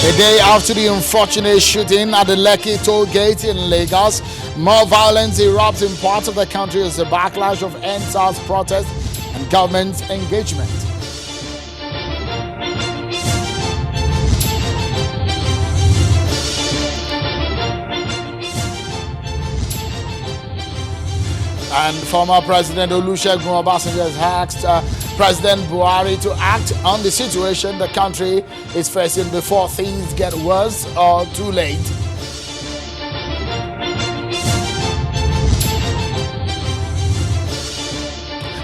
A day after the unfortunate shooting at the Lekki toll gate in Lagos, more violence erupts in parts of the country as a backlash of NSAS protests and government engagement. And former President Olusegun Obasanjo has asked President Buhari to act on the situation the country is facing before things get worse or too late.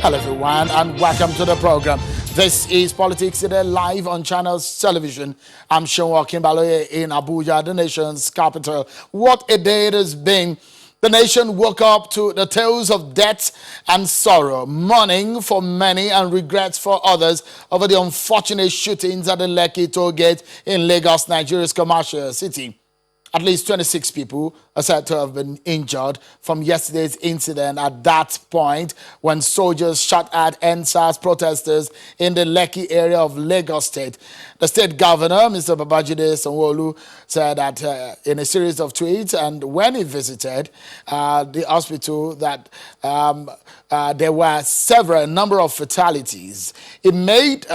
Hello everyone and welcome to the program. This is Politics Today live on Channels Television. I'm Sean Kimbaloye in Abuja, the nation's capital. What a day it has been. The nation woke up to the tales of death and sorrow, mourning for many and regrets for others over the unfortunate shootings at the Lekki toll gate in Lagos, Nigeria's commercial city. At least 26 people are said to have been injured from yesterday's incident at that point when soldiers shot at NSAS protesters in the Lekki area of Lagos State. The state governor, Mr. Babajide Sanwo-Olu, said that in a series of tweets, and when he visited the hospital, that there were a number of fatalities. It made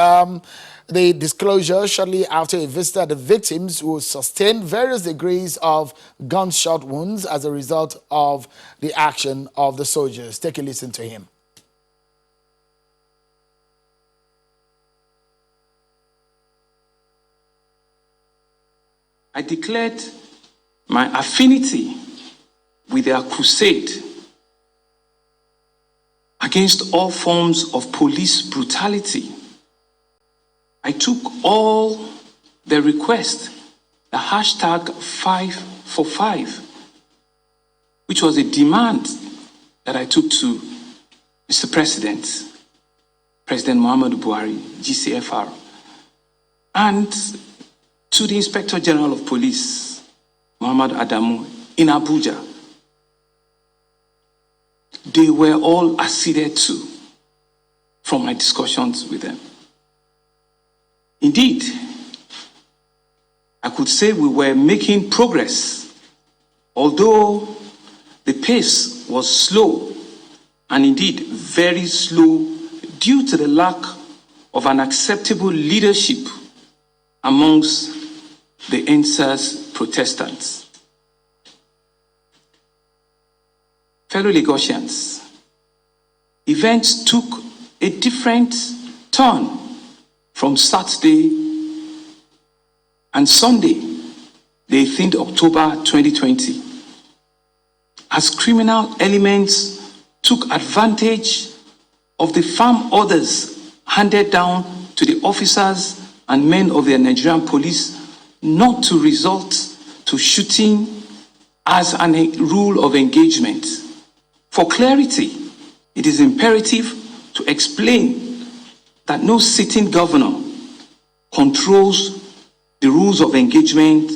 the disclosure shortly after he visited the victims who sustained various degrees of gunshot wounds as a result of the action of the soldiers. Take a listen to him. I declared my affinity with their crusade against all forms of police brutality. I took all the requests, the hashtag 545, which was a demand that I took to Mr. President, President Muhammadu Buhari, GCFR, and to the Inspector General of Police, Muhammad Adamu, in Abuja. They were all acceded to from my discussions with them. Indeed, I could say we were making progress, although the pace was slow, and indeed very slow due to the lack of an acceptable leadership amongst the NSAS protestants. Fellow Lagosians, events took a different turn from Saturday and Sunday, the 18th October 2020, as criminal elements took advantage of the firm orders handed down to the officers and men of the Nigerian police not to resort to shooting as a rule of engagement. For clarity, it is imperative to explain that no sitting governor controls the rules of engagement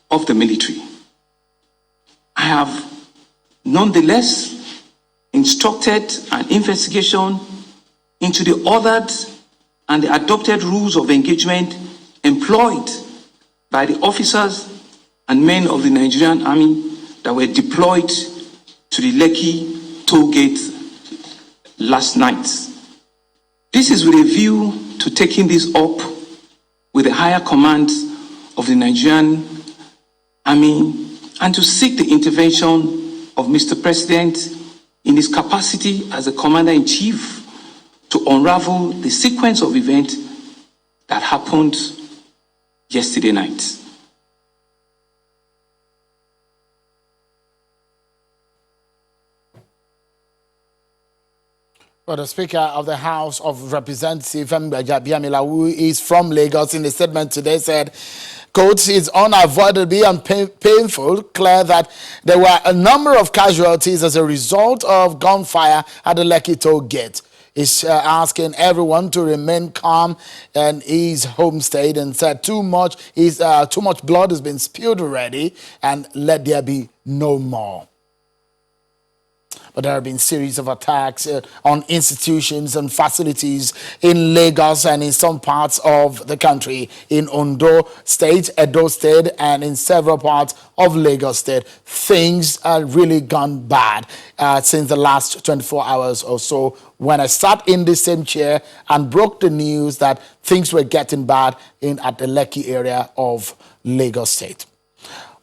of the military. I have nonetheless instructed an investigation into the ordered and the adopted rules of engagement employed by the officers and men of the Nigerian Army that were deployed to the Lekki toll gate last night. This is with a view to taking this up with the higher command of the Nigerian Army and to seek the intervention of Mr. President in his capacity as the Commander-in-Chief to unravel the sequence of events that happened yesterday night. Well, the Speaker of the House of Representatives, Biamila, who is from Lagos, in a statement today said, quote, "It's unavoidably and painful, clear that there were a number of casualties as a result of gunfire at the Lekki toll gate. He's asking everyone to remain calm in his home state and said too much blood has been spilled already and let there be no more." but there have been series of attacks on institutions and facilities in Lagos and in some parts of the country, in Ondo State, Edo State, and in several parts of Lagos State. Things have really gone bad since the last 24 hours or so, when I sat in the same chair and broke the news that things were getting bad at the Lekki area of Lagos State.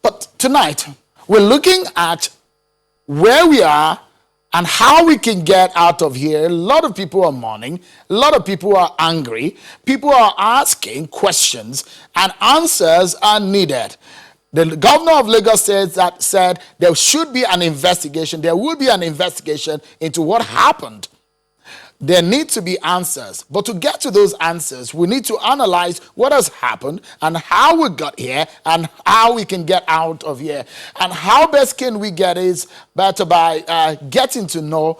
But tonight, we're looking at where we are and how we can get out of here. A lot of people are mourning. A lot of people are angry. People are asking questions, and answers are needed. The governor of Lagos State that said there should be an investigation. There will be an investigation into what happened. There need to be answers. But to get to those answers, we need to analyze what has happened and how we got here and how we can get out of here. And how best can we get is better by getting to know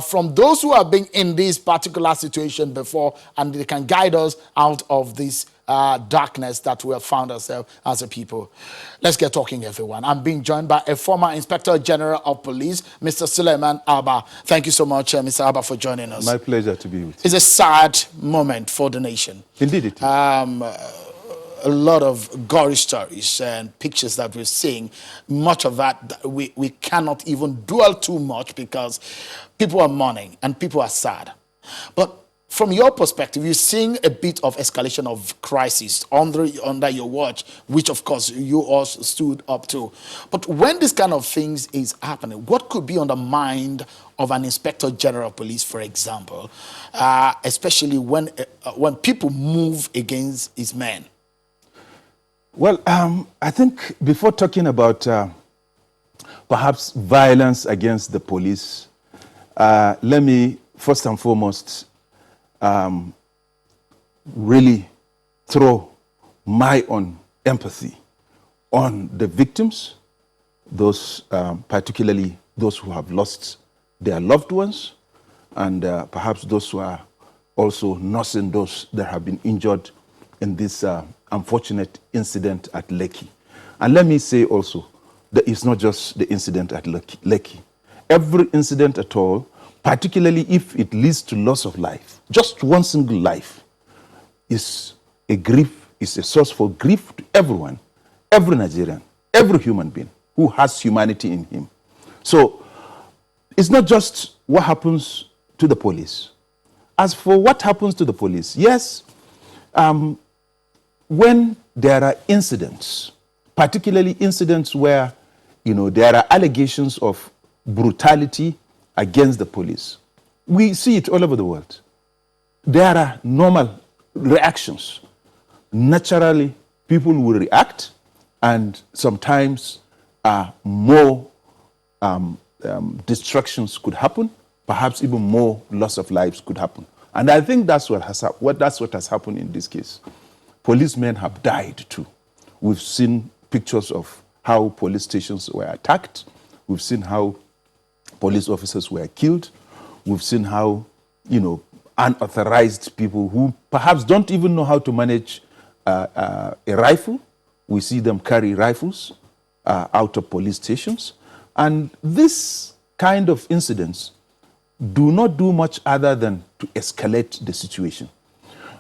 from those who have been in this particular situation before, and they can guide us out of this darkness that we have found ourselves as a people. Let's get talking, everyone. I'm being joined by a former Inspector General of Police, Mr. Suleiman Abba. Thank you so much, Mr. Abba, for joining us. My pleasure to be with you. It's a sad moment for the nation. Indeed it is. A lot of gory stories and pictures that we're seeing. Much of that we cannot even dwell too much, because people are mourning and people are sad. But from your perspective, you're seeing a bit of escalation of crisis under your watch, which of course you also stood up to. But when this kind of things is happening, what could be on the mind of an Inspector General of Police, for example, especially when people move against his men? Well, I think before talking about perhaps violence against the police, let me first and foremost really throw my own empathy on the victims, those particularly those who have lost their loved ones, and perhaps those who are also nursing those that have been injured in this unfortunate incident at Lekki. And let me say also that it's not just the incident at Lekki. Every incident at all, particularly if it leads to loss of life, just one single life, is a source for grief to everyone, every Nigerian, every human being who has humanity in him. So it's not just what happens to the police. As for what happens to the police, yes, when there are incidents, particularly incidents where there are allegations of brutality against the police, we see it all over the world. There are normal reactions. Naturally, people will react, and sometimes more destructions could happen. Perhaps even more loss of lives could happen. And I think that's what has happened in this case. Policemen have died too. We've seen pictures of how police stations were attacked. We've seen how police officers were killed. We've seen how, unauthorized people who perhaps don't even know how to manage a rifle, we see them carry rifles out of police stations. And this kind of incidents do not do much other than to escalate the situation.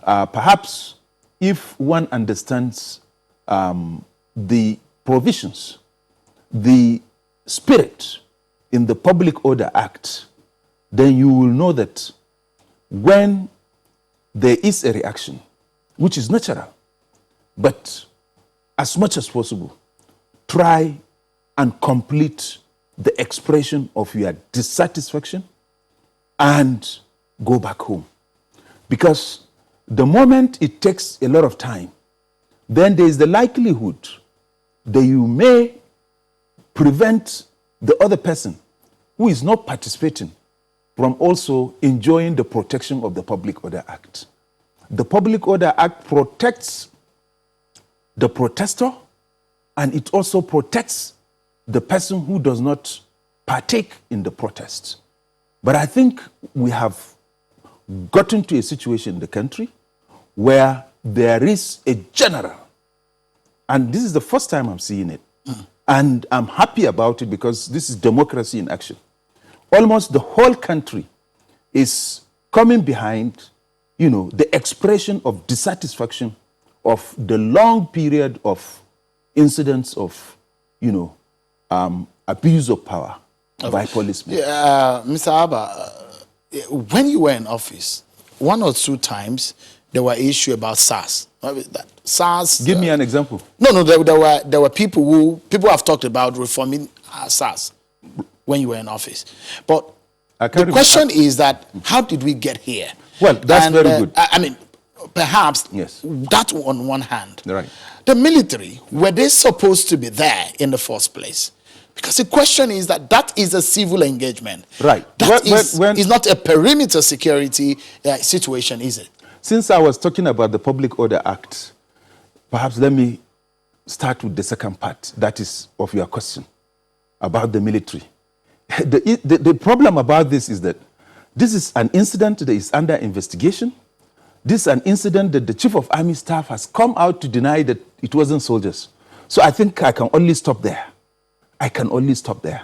Perhaps if one understands the provisions, the spirit in the Public Order Act, then you will know that when there is a reaction, which is natural, but as much as possible, try and complete the expression of your dissatisfaction and go back home. Because the moment it takes a lot of time, then there is the likelihood that you may prevent the other person who is not participating from also enjoying the protection of the Public Order Act. The Public Order Act protects the protester, and it also protects the person who does not partake in the protest. But I think we have gotten to a situation in the country where there is a general, and this is the first time I'm seeing it, and I'm happy about it because this is democracy in action, almost the whole country is coming behind, the expression of dissatisfaction of the long period of incidents of, abuse of power by policemen. Mr. Abba, when you were in office, one or two times there were issues about SARS. SARS. Give me an example. No, there were people have talked about reforming SARS when you were in office, but the question is that how did we get here? Well, that's very good. I mean, perhaps yes. That on one hand. Right. The military, were they supposed to be there in the first place? Because the question is that is a civil engagement. Right. That is not a perimeter security situation, is it? Since I was talking about the Public Order Act, perhaps let me start with the second part, that is of your question, about the military. The problem about this is that this is an incident that is under investigation. This is an incident that the Chief of Army Staff has come out to deny that it wasn't soldiers. So I think I can only stop there. I can only stop there.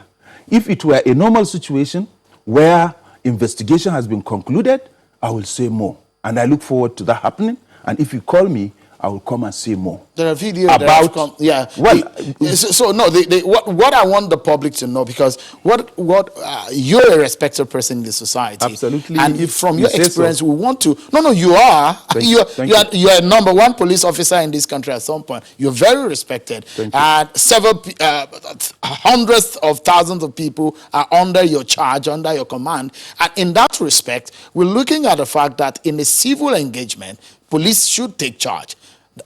If it were a normal situation where investigation has been concluded, I will say more. And I look forward to that happening. And if you call me, I will come and say more. There are videos about yeah. Well, what I want the public to know, because you're a respected person in the society. Absolutely. And from your experience, we want to. No, you are. You're a number one police officer in this country at some point. You're very respected. And several hundreds of thousands of people are under your charge, under your command. And in that respect, we're looking at the fact that in a civil engagement, police should take charge.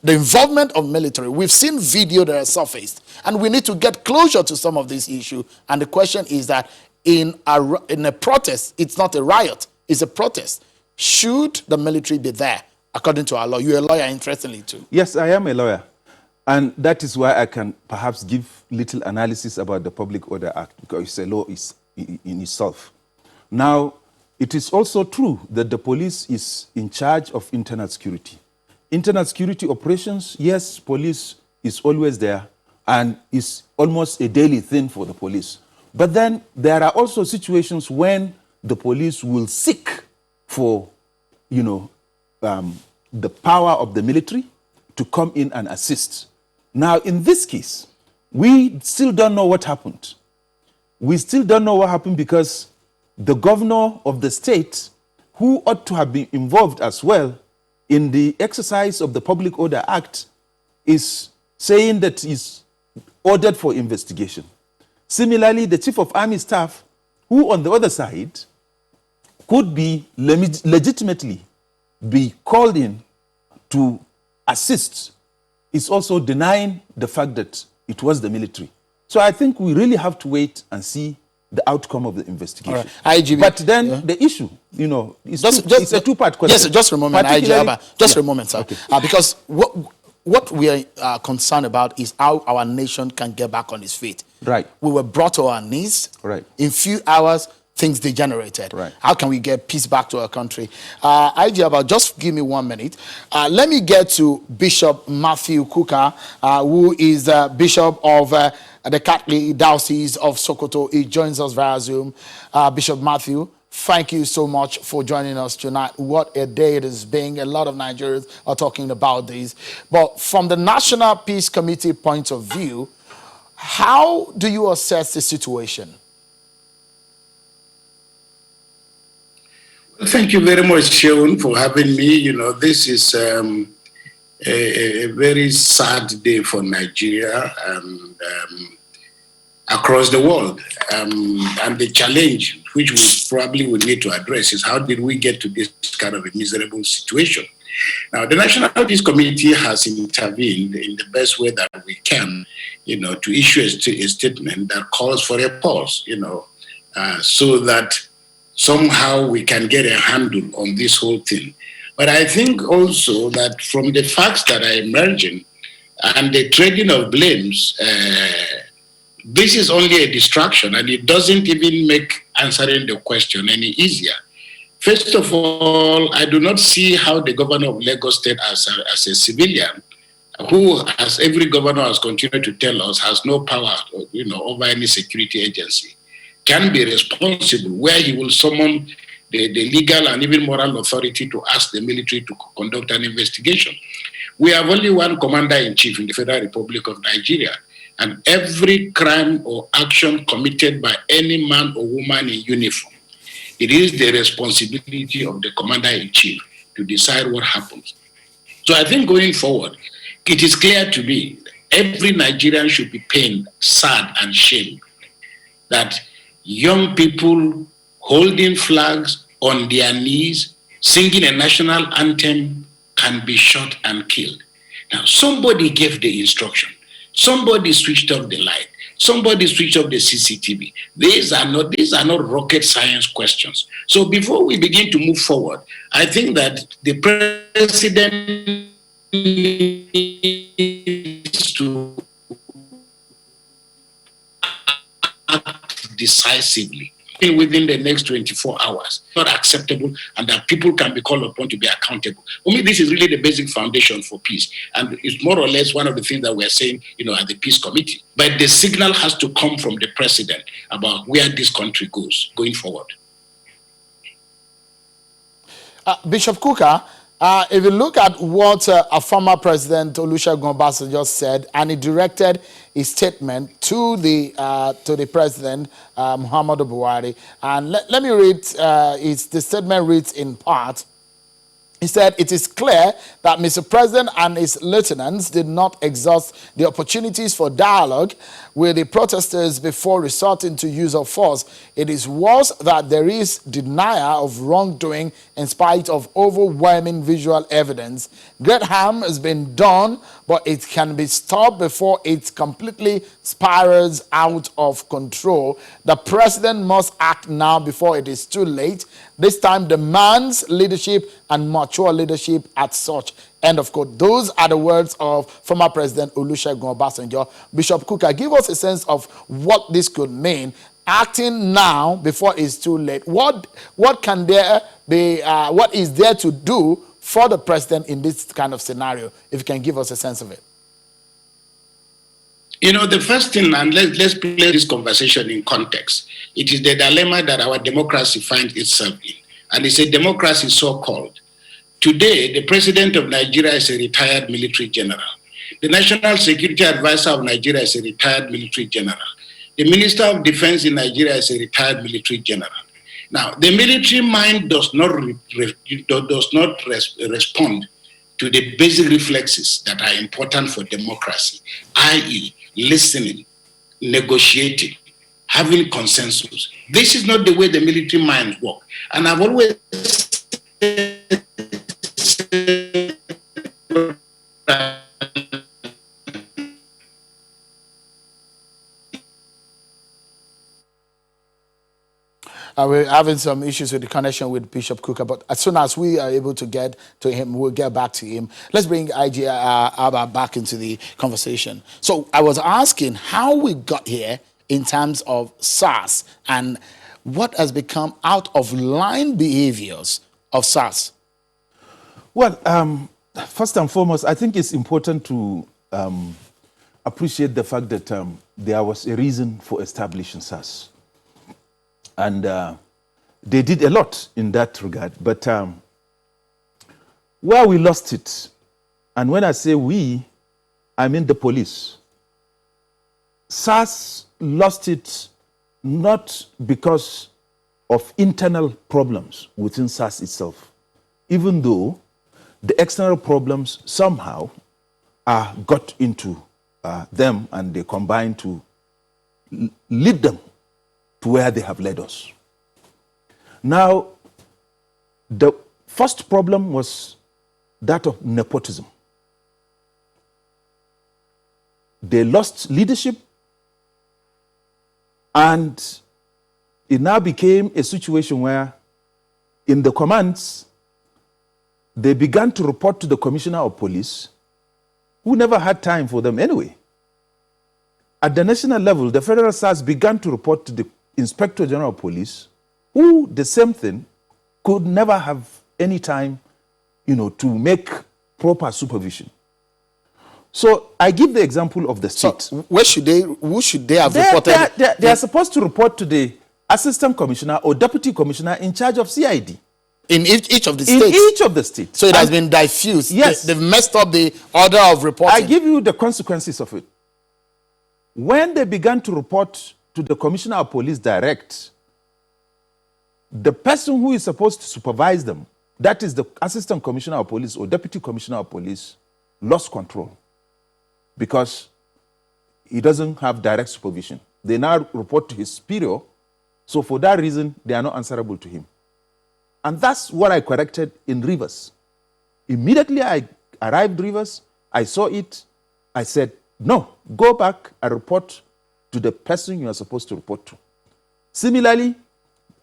The involvement of military, we've seen video that are surfaced, and we need to get closure to some of these issues. And the question is that in a protest, it's not a riot, it's a protest. Should the military be there, according to our law? You're a lawyer, interestingly, too. Yes, I am a lawyer. And that is why I can perhaps give little analysis about the Public Order Act, because it's a law in itself. Now, it is also true that the police is in charge of internal security. Internal security operations, yes, police is always there and is almost a daily thing for the police. But then there are also situations when the police will seek for, the power of the military to come in and assist. Now, in this case, we still don't know what happened. We still don't know what happened because the governor of the state, who ought to have been involved as well in the exercise of the Public Order Act, is saying that he's ordered for investigation. Similarly, the Chief of Army Staff, who on the other side could be legitimately be called in to assist, is also denying the fact that it was the military. So I think we really have to wait and see the outcome of the investigation. Right. IGB, but then the issue, it's a two-part question. Yes, just a moment, just a moment, sir. Okay. Because what we are concerned about is how our nation can get back on its feet. Right. We were brought to our knees. Right. In few hours, things degenerated. Right. How can we get peace back to our country? IGB, just give me 1 minute. Let me get to Bishop Matthew Kuka, who is Bishop of the Catholic Diocese of Sokoto. He joins us via Zoom. Bishop Matthew, thank you so much for joining us tonight. What a day it has been. A lot of Nigerians are talking about this. But from the National Peace Committee point of view, how do you assess the situation? Thank you very much, Sean, for having me. This is a very sad day for Nigeria and across the world. And the challenge, which we probably would need to address, is how did we get to this kind of a miserable situation? Now, the National Peace Committee has intervened in the best way that we can, to issue a statement that calls for a pause, so that somehow we can get a handle on this whole thing. But I think also that from the facts that are emerging and the trading of blames, this is only a distraction, and it doesn't even make answering the question any easier. First of all, I do not see how the governor of Lagos State as a civilian, who, as every governor has continued to tell us, has no power over any security agency, can be responsible, where he will summon the legal and even moral authority to ask the military to conduct an investigation. We have only one commander-in-chief in the Federal Republic of Nigeria, and every crime or action committed by any man or woman in uniform, it is the responsibility of the commander-in-chief to decide what happens. So I think going forward, it is clear to me every Nigerian should be pained, sad, and shamed that young people holding flags on their knees, singing a national anthem, can be shot and killed. Now, somebody gave the instruction. Somebody switched off the light. Somebody switched off the CCTV. These are not rocket science questions. So before we begin to move forward, I think that the president needs to act decisively within the next 24 hours. Not acceptable, and that people can be called upon to be accountable. For me, this is really the basic foundation for peace. And it's more or less one of the things that we're saying, at the Peace Committee. But the signal has to come from the president about where this country goes going forward. Bishop Kuka, if you look at what a former president, Olusegun Obasanjo, said, and he directed his statement to the president, Muhammadu Buhari, and let me read, the statement reads in part. He said, "It is clear that Mr. President and his lieutenants did not exhaust the opportunities for dialogue with the protesters before resorting to use of force. It is worse that there is denial of wrongdoing in spite of overwhelming visual evidence. Great harm has been done, but it can be stopped before it completely spirals out of control. The president must act now before it is too late. This time demands leadership and mature leadership at such." End of quote. Those are the words of former President Olusegun Obasanjo. Bishop Kuka, give us a sense of what this could mean. Acting now before it's too late. What can there be? What is there to do for the president in this kind of scenario? If you can give us a sense of it. The first thing, and let's place this conversation in context. It is the dilemma that our democracy finds itself in. And it's a democracy so-called. Today, the president of Nigeria is a retired military general. The National Security Advisor of Nigeria is a retired military general. The Minister of Defense in Nigeria is a retired military general. Now, the military mind does not respond to the basic reflexes that are important for democracy, i.e., listening, negotiating, having consensus. This is not the way the military minds work. And I've always said we're having some issues with the connection with Bishop Kuka, but as soon as we are able to get to him, we'll get back to him. Let's bring IG Abba back into the conversation. So I was asking how we got here in terms of SARS and what has become out of line behaviors of SARS. Well, first and foremost, I think it's important to appreciate the fact that there was a reason for establishing SARS. And they did a lot in that regard. But where we lost it, and when I say we, I mean the police. SARS lost it not because of internal problems within SARS itself, even though the external problems somehow got into them and they combined to lead them to where they have led us. Now, the first problem was that of nepotism. They lost leadership, and it now became a situation where in the commands, they began to report to the commissioner of police, who never had time for them anyway. At the national level, the federal SARS began to report to the Inspector General of Police, who, the same thing, could never have any time, to make proper supervision. So I give the example of the state. So who should they have reported? They are supposed to report to the assistant commissioner or deputy commissioner in charge of CID. In each of the In states? each of the states. So it has been diffused. Yes. They've messed up the order of reporting. I give you the consequences of it. When they began to report to the commissioner of police direct, the person who is supposed to supervise them, that is the assistant commissioner of police or deputy commissioner of police, lost control because he doesn't have direct supervision. They now report to his superior, so for that reason, they are not answerable to him. And that's what I corrected in Rivers. Immediately I arrived Rivers, I saw it, I said, no, go back and report to the person you are supposed to report to. Similarly,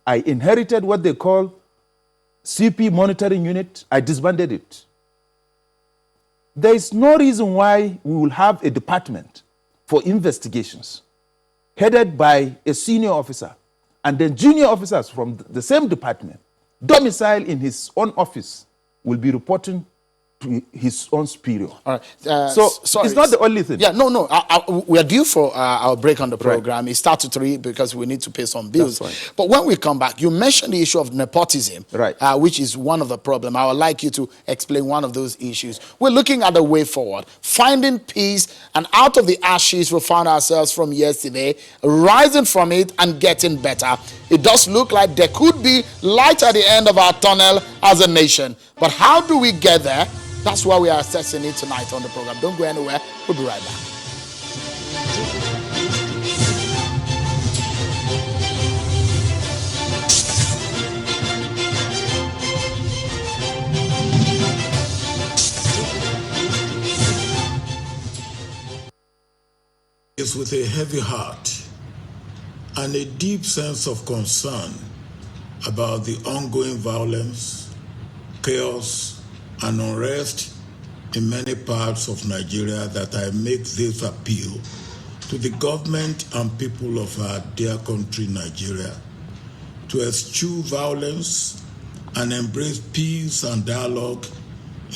I inherited what they call CP monitoring unit. I disbanded it. There is no reason why we will have a department for investigations headed by a senior officer and then junior officers from the same department, domiciled in his own office, will be reporting to his own superior. All right. So sorry. it's not the only thing. Yeah, no. We are due for our break on the program. Right. It starts at 3 because we need to pay some bills. But when we come back, you mentioned the issue of nepotism, right? Which is one of the problems. I would like you to explain one of those issues. We're looking at the way forward, finding peace, and out of the ashes we found ourselves from yesterday, rising from it and getting better. It does look like there could be light at the end of our tunnel as a nation. But how do we get there? That's why we are assessing it tonight on the program. Don't go anywhere. We'll be right back. It's with a heavy heart and a deep sense of concern about the ongoing violence, chaos, and unrest in many parts of Nigeria that I make this appeal to the government and people of our dear country, Nigeria, to eschew violence and embrace peace and dialogue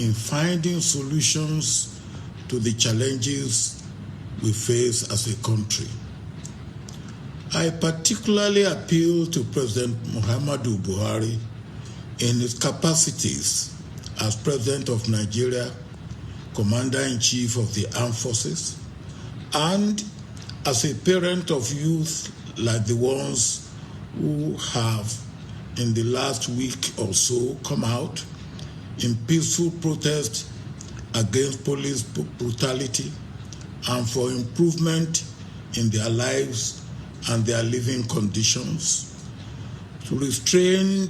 in finding solutions to the challenges we face as a country. I particularly appeal to President Muhammadu Buhari in his capacities as President of Nigeria, Commander-in-Chief of the Armed Forces, and as a parent of youth like the ones who have in the last week or so come out in peaceful protest against police brutality and for improvement in their lives and their living conditions, to restrain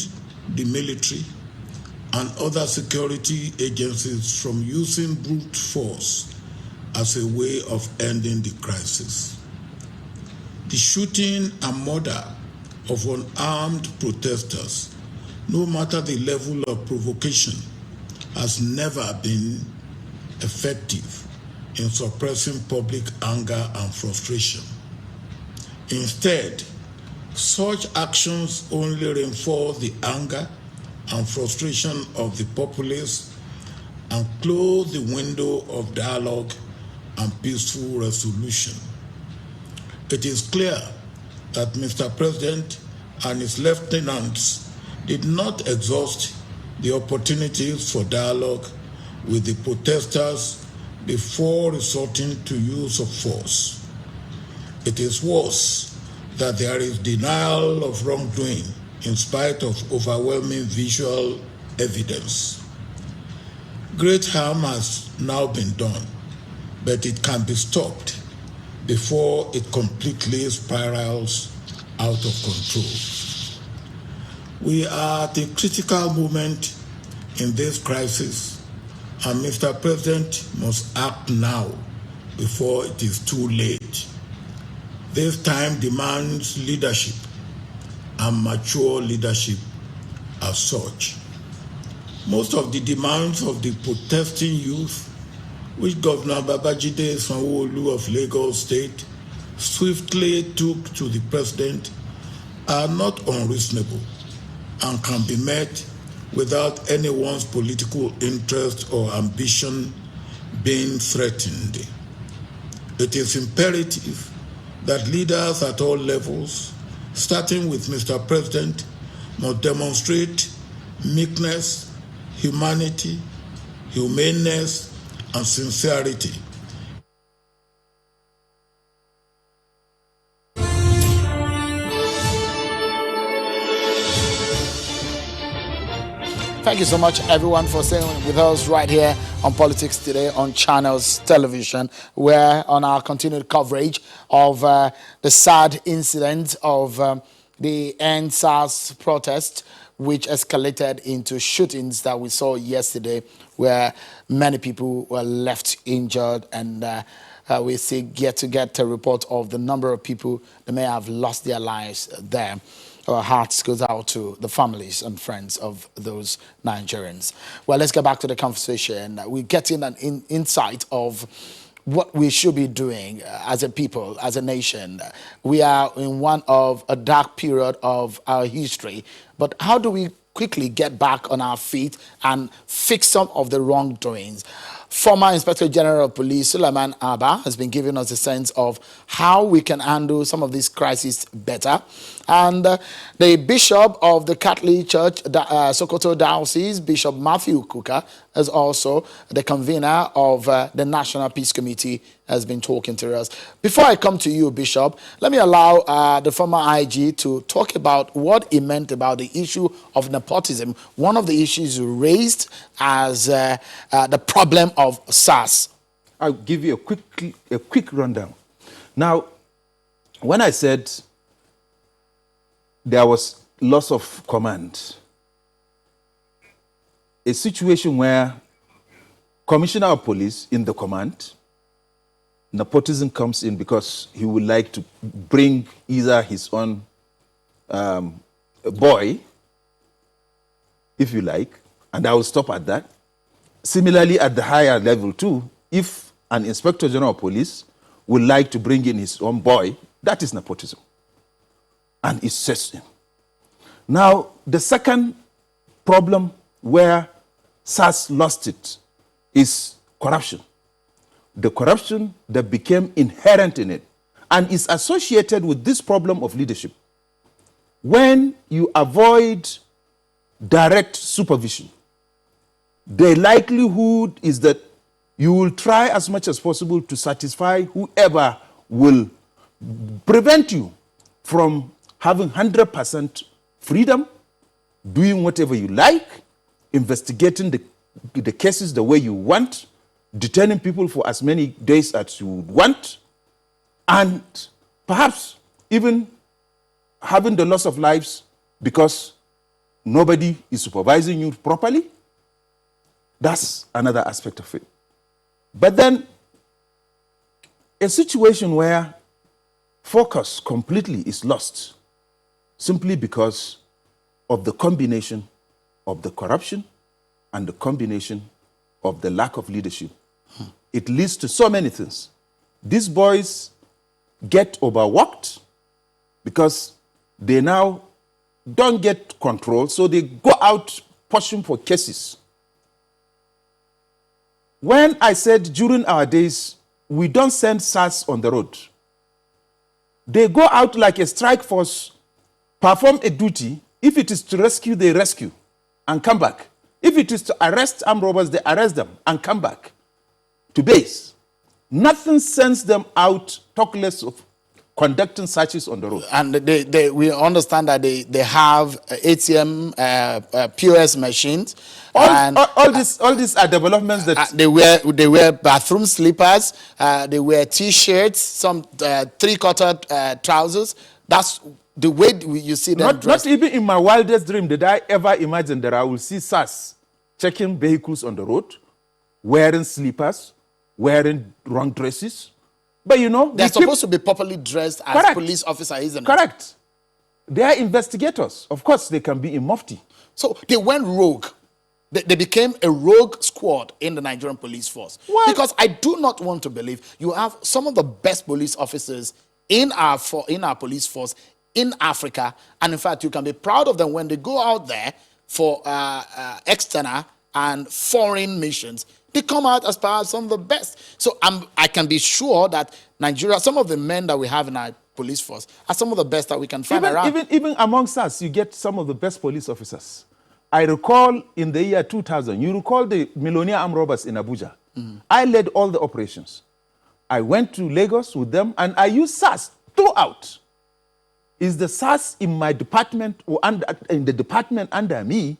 the military and other security agencies from using brute force as a way of ending the crisis. The shooting and murder of unarmed protesters, no matter the level of provocation, has never been effective in suppressing public anger and frustration. Instead, such actions only reinforce the anger and frustration of the populace and close the window of dialogue and peaceful resolution. It is clear that Mr. President and his lieutenants did not exhaust the opportunities for dialogue with the protesters before resorting to use of force. It is worse that there is denial of wrongdoing in spite of overwhelming visual evidence. Great harm has now been done, but it can be stopped before it completely spirals out of control. We are at a critical moment in this crisis, and Mr. President must act now before it is too late. This time demands leadership and mature leadership as such. Most of the demands of the protesting youth, which Governor Babajide Sanwo-Olu of Lagos State swiftly took to the president, are not unreasonable and can be met without anyone's political interest or ambition being threatened. It is imperative that leaders at all levels starting with Mr. President, must demonstrate meekness, humanity, humaneness, and sincerity. Thank you so much, everyone, for staying with us right here on Politics Today on Channels Television. We're on our continued coverage of the sad incident of the End SARS protest, which escalated into shootings that we saw yesterday, where many people were left injured, and we still get a report of the number of people that may have lost their lives there. Our hearts goes out to the families and friends of those Nigerians. Well, let's get back to the conversation. We're getting an insight of what we should be doing as a people, as a nation. We are in one of a dark period of our history, but how do we quickly get back on our feet and fix some of the wrongdoings? Former Inspector General of Police Suleiman Abba has been giving us a sense of how we can handle some of these crises better. And the Bishop of the Catholic Church, Sokoto Diocese, Bishop Matthew Kuka, is also the convener of the National Peace Committee, has been talking to us. Before I come to you, Bishop, let me allow the former IG to talk about what he meant about the issue of nepotism, one of the issues raised as the problem of SARS. I'll give you a quick rundown. Now, when I said there was loss of command, a situation where Commissioner of Police in the command, nepotism comes in because he would like to bring either his own boy, if you like, and I will stop at that. Similarly, at the higher level too, if an Inspector General of Police would like to bring in his own boy, that is nepotism. And it's system. Now, the second problem where SARS lost it is corruption. The corruption that became inherent in it and is associated with this problem of leadership. When you avoid direct supervision, the likelihood is that you will try as much as possible to satisfy whoever will prevent you from having 100% freedom, doing whatever you like, investigating the cases the way you want, detaining people for as many days as you would want, and perhaps even having the loss of lives because nobody is supervising you properly. That's another aspect of it. But then, a situation where focus completely is lost simply because of the combination of the corruption and the combination of the lack of leadership. It leads to so many things. These boys get overworked because they now don't get control, so they go out pushing for cases. When I said during our days, we don't send SARS on the road. They go out like a strike force, perform a duty. If it is to rescue, they rescue and come back. If it is to arrest armed robbers, they arrest them and come back to base. Nothing sends them out, talk less of conducting searches on the road. And we understand that they have ATM, POS machines. All these are developments that they wear bathroom slippers. They wear T-shirts, some three-quarter trousers. That's the way you see them dressed. Not even in my wildest dream did I ever imagine that I will see SARS checking vehicles on the road, wearing slippers, wearing wrong dresses. But you know, they're supposed to be properly dressed as police officers, isn't it? Correct. They are investigators. Of course, they can be in mufti. So they went rogue. They became a rogue squad in the Nigerian police force. What? Because I do not want to believe you have some of the best police officers in our police force in Africa. And in fact, you can be proud of them when they go out there for external and foreign missions. They come out as perhaps some of the best. So I can be sure that Nigeria, some of the men that we have in our police force are some of the best that we can find around. Even amongst us, you get some of the best police officers. I recall in the year 2000, you recall the Millionaire armed robbers in Abuja. I led all the operations. I went to Lagos with them, and I used SARS throughout. Is the SARS in my department or in the department under me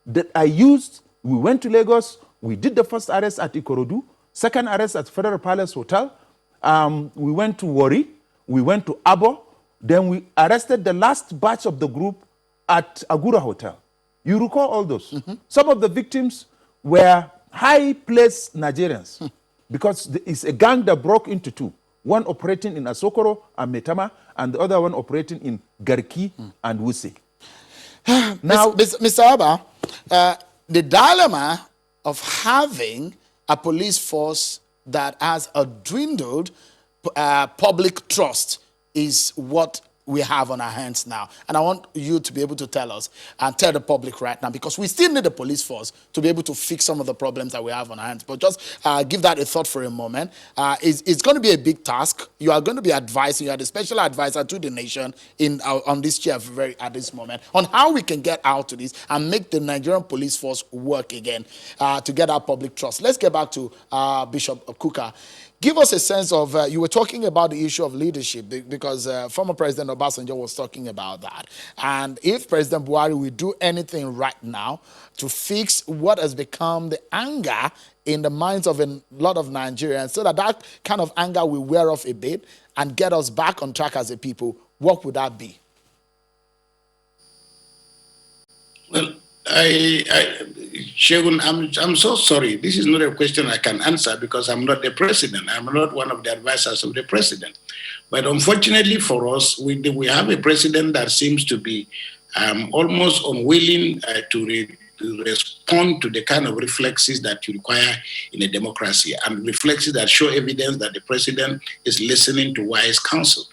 that I used? We went to Lagos. We did the first arrest at Ikorodu, second arrest at Federal Palace Hotel. We went to Warri. We went to Abo. Then we arrested the last batch of the group at Agura Hotel. You recall all those? Some of the victims were high-placed Nigerians because it's a gang that broke into two. One operating in Asokoro and Metama, and the other one operating in Garki and Wuse. Now, Mr. Abba, the dilemma of having a police force that has a dwindled public trust is what we have on our hands now. And I want you to be able to tell us and tell the public right now, because we still need the police force to be able to fix some of the problems that we have on our hands. But just give that a thought for a moment. It's going to be a big task. You are going to be advising, you are the special advisor to the nation on this chair at this moment, on how we can get out of this and make the Nigerian police force work again to get our public trust. Let's get back to Bishop Kuka. Give us a sense of, you were talking about the issue of leadership because former President Obasanjo was talking about that. And if President Buhari will do anything right now to fix what has become the anger in the minds of a lot of Nigerians so that that kind of anger will wear off a bit and get us back on track as a people, what would that be? Well, Shegun, I'm so sorry. This is not a question I can answer because I'm not the president. I'm not one of the advisors of the president. But unfortunately for us, we have a president that seems to be almost unwilling to respond to the kind of reflexes that you require in a democracy, and reflexes that show evidence that the president is listening to wise counsel.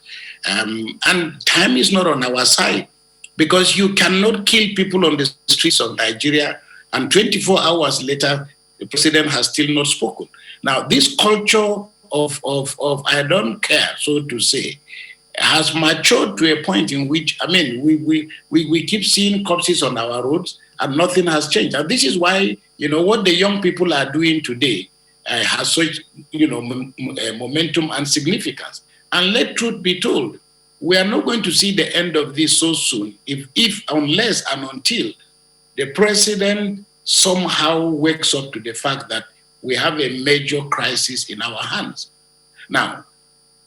And time is not on our side, because you cannot kill people on the streets of Nigeria and 24 hours later, the president has still not spoken. Now, this culture of I don't care, so to say, has matured to a point in which, I mean, we keep seeing corpses on our roads and nothing has changed. And this is why, what the young people are doing today has such, momentum and significance. And let truth be told, we are not going to see the end of this so soon unless and until the president somehow wakes up to the fact that we have a major crisis in our hands. Now,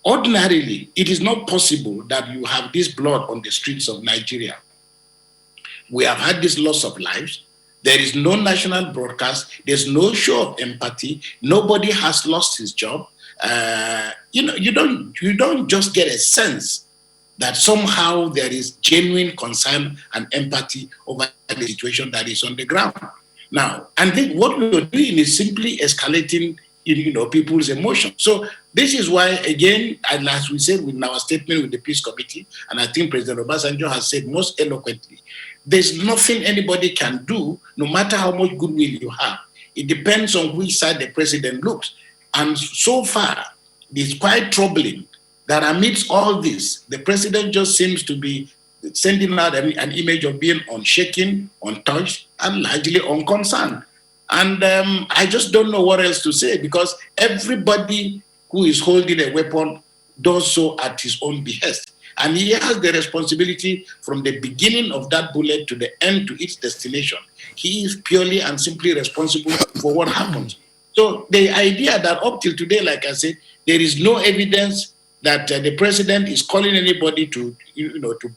ordinarily, it is not possible that you have this blood on the streets of Nigeria. We have had this loss of lives. There is no national broadcast. There's no show of empathy. Nobody has lost his job. You don't just get a sense that somehow there is genuine concern and empathy over the situation that is on the ground. Now, and then what we're doing is simply escalating, people's emotions. So this is why, again, and as we said in our statement with the Peace Committee, and I think President Obasanjo has said most eloquently, there's nothing anybody can do, no matter how much goodwill you have. It depends on which side the president looks. And so far, it's quite troubling that amidst all this, the president just seems to be sending out an image of being unshaken, untouched, and largely unconcerned. And I just don't know what else to say, because everybody who is holding a weapon does so at his own behest. And he has the responsibility from the beginning of that bullet to the end to its destination. He is purely and simply responsible for what happens. So the idea that up till today, like I said, there is no evidence that the president is calling anybody to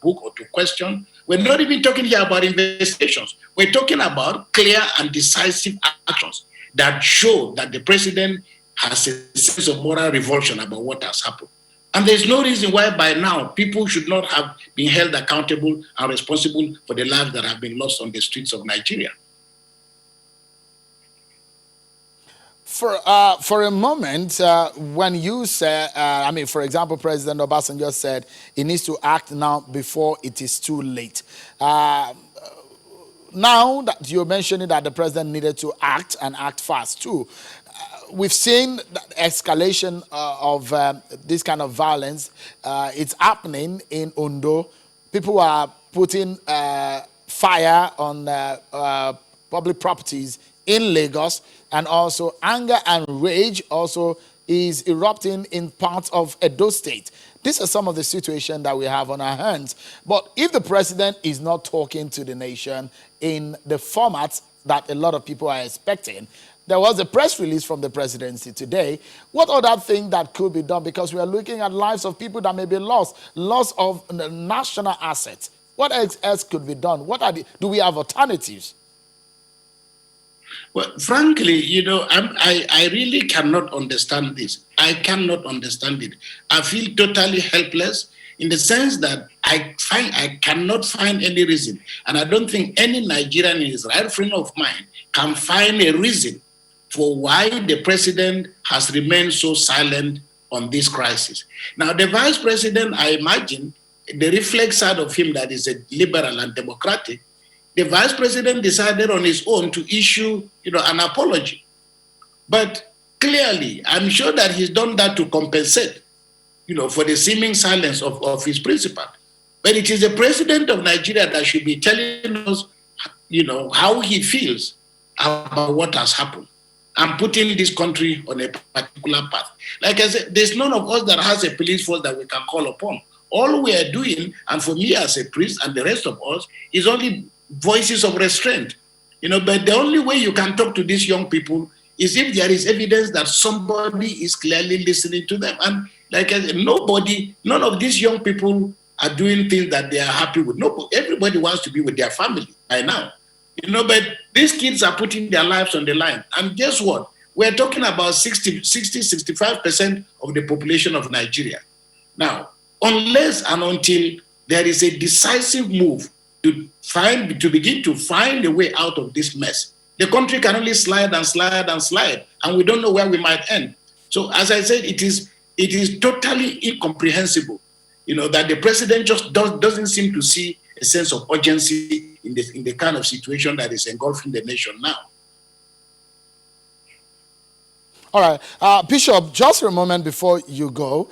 book or to question. We're not even talking here about investigations. We're talking about clear and decisive actions that show that the president has a sense of moral revulsion about what has happened. And there's no reason why by now people should not have been held accountable and responsible for the lives that have been lost on the streets of Nigeria. For a moment, when you say, for example, President Obasanjo said he needs to act now before it is too late. Now that you're mentioning that the president needed to act and act fast too, we've seen the escalation of this kind of violence. It's happening in Ondo. People are putting fire on public properties in Lagos, and also anger and rage also is erupting in parts of Edo State. These are some of the situations that we have on our hands. But if the president is not talking to the nation in the format that a lot of people are expecting, there was a press release from the presidency today. What other thing that could be done? Because we are looking at lives of people that may be lost, loss of national assets. What else could be done? Do we have alternatives? Well, frankly, I really cannot understand this. I cannot understand it. I feel totally helpless in the sense that I cannot find any reason. And I don't think any Nigerian in his right frame of mind can find a reason for why the president has remained so silent on this crisis. Now, the vice president, I imagine, the reflex side of him that is a liberal and democratic, the vice president decided on his own to issue, an apology. But clearly, I'm sure that he's done that to compensate, for the seeming silence of his principal. But it is the president of Nigeria that should be telling us, how he feels about what has happened and putting this country on a particular path. Like I said, there's none of us that has a police force that we can call upon. All we are doing, and for me as a priest and the rest of us, is only voices of restraint. But the only way you can talk to these young people is if there is evidence that somebody is clearly listening to them. And like I said, none of these young people are doing things that they are happy with. No, everybody wants to be with their family by now. But these kids are putting their lives on the line. And guess what? We're talking about 65% of the population of Nigeria. Now, unless and until there is a decisive move to begin to find a way out of this mess, the country can only slide and slide and slide, and we don't know where we might end. So, as I said, it is totally incomprehensible, that the president just doesn't seem to see a sense of urgency in the kind of situation that is engulfing the nation now. All right, Bishop, just for a moment before you go,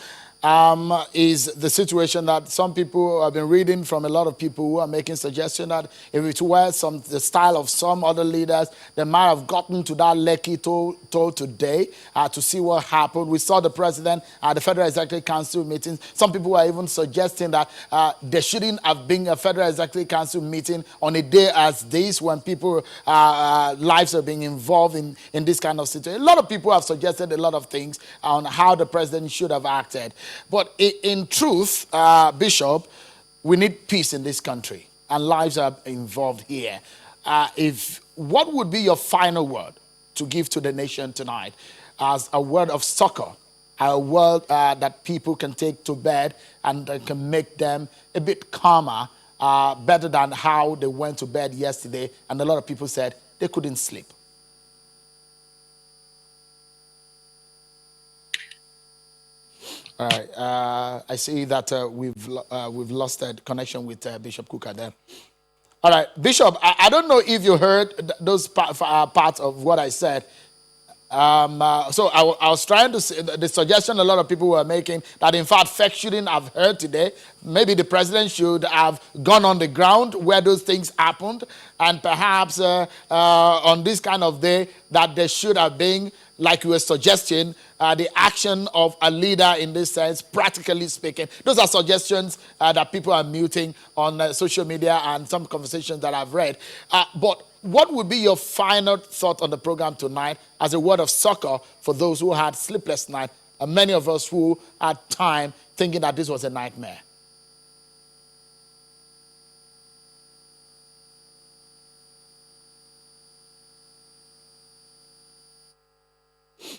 is the situation that some people have been reading from a lot of people who are making suggestion that if it were the style of some other leaders, they might have gotten to that Lekki toll today to see what happened. We saw the president at the Federal Executive Council meeting. Some people are even suggesting that there shouldn't have been a Federal Executive Council meeting on a day as this when people lives are being involved in this kind of situation. A lot of people have suggested a lot of things on how the president should have acted. But in truth, Bishop, we need peace in this country, and lives are involved here. What would be your final word to give to the nation tonight as a word of succor, a word that people can take to bed and can make them a bit calmer, better than how they went to bed yesterday, and a lot of people said they couldn't sleep? All right. I see that we've lost that connection with Bishop Kuka there. All right, Bishop. I don't know if you heard those parts of what I said. So I was trying to say the suggestion a lot of people were making that in fact FEC shouldn't have heard today. Maybe the president should have gone on the ground where those things happened, and perhaps on this kind of day that there should have been, like you were suggesting, the action of a leader in this sense, practically speaking. Those are suggestions that people are muting on social media and some conversations that I've read. But what would be your final thought on the program tonight as a word of succor for those who had sleepless night, and many of us who had time thinking that this was a nightmare?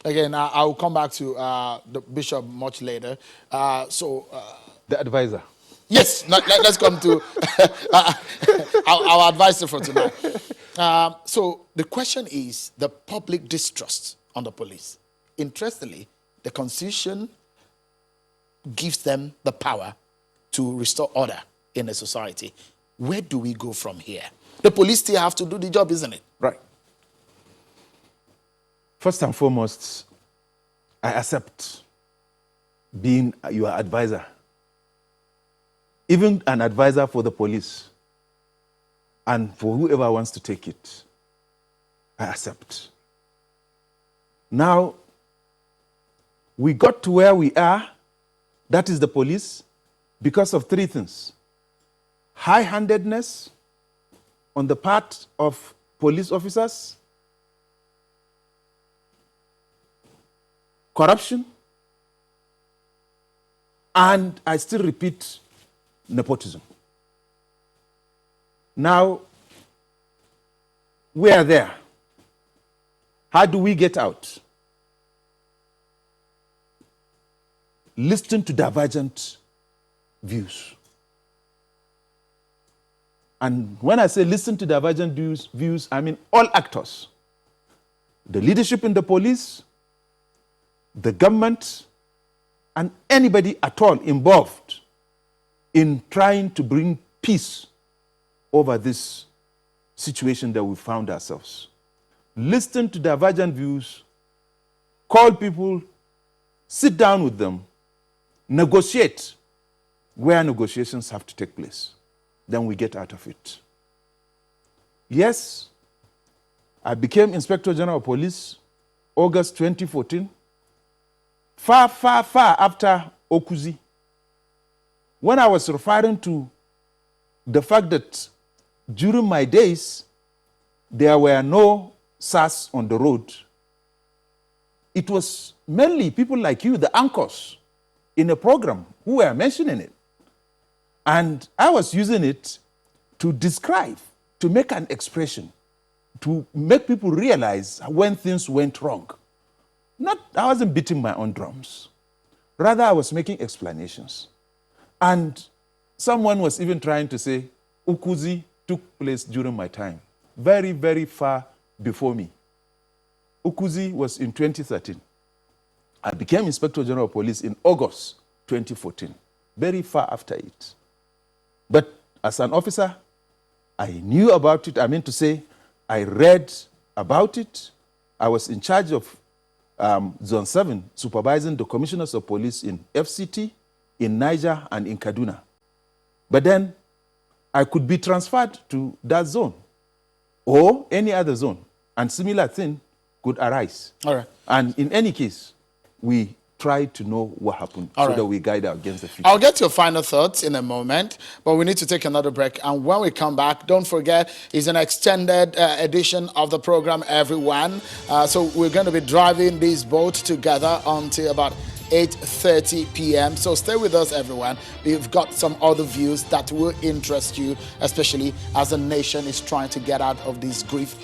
Again, I'll come back to the bishop much later. The advisor. Yes, let's come to our advisor for tonight. So the question is the public distrust on the police. Interestingly, the Constitution gives them the power to restore order in a society. Where do we go from here? The police still have to do the job, isn't it? Right. First and foremost, I accept being your advisor, even an advisor for the police, and for whoever wants to take it. I accept. Now, we got to where we are, that is the police, because of three things. High-handedness on the part of police officers, corruption, and I still repeat, nepotism. Now, we are there. How do we get out? Listen to divergent views. And when I say listen to divergent views, I mean all actors. The leadership in the police, the government, and anybody at all involved in trying to bring peace over this situation that we found ourselves. Listen to divergent views, call people, sit down with them, negotiate where negotiations have to take place. Then we get out of it. Yes, I became Inspector General of Police August 2014, far after Okuzi. When I was referring to the fact that during my days, there were no SARS on the road, it was mainly people like you, the anchors in a program, who were mentioning it. And I was using it to describe, to make an expression, to make people realize when things went wrong. I wasn't beating my own drums. Rather, I was making explanations. And someone was even trying to say, Ukuzi took place during my time, very far before me. Ukuzi was in 2013. I became Inspector General of Police in August 2014, very far after it. But as an officer, I knew about it. I mean to say, I read about it. I was in charge of Zone 7, supervising the commissioners of police in FCT, in Niger, and in Kaduna. But then I could be transferred to that zone or any other zone, and similar thing could arise. All right. And in any case, we try to know what happened that we guide against the future. I'll get your final thoughts in a moment, but we need to take another break. And when we come back, don't forget, it's an extended edition of the program, everyone. So we're going to be driving this boat together until about 8:30 p.m. So stay with us, everyone. We've got some other views that will interest you, especially as the nation is trying to get out of this grief,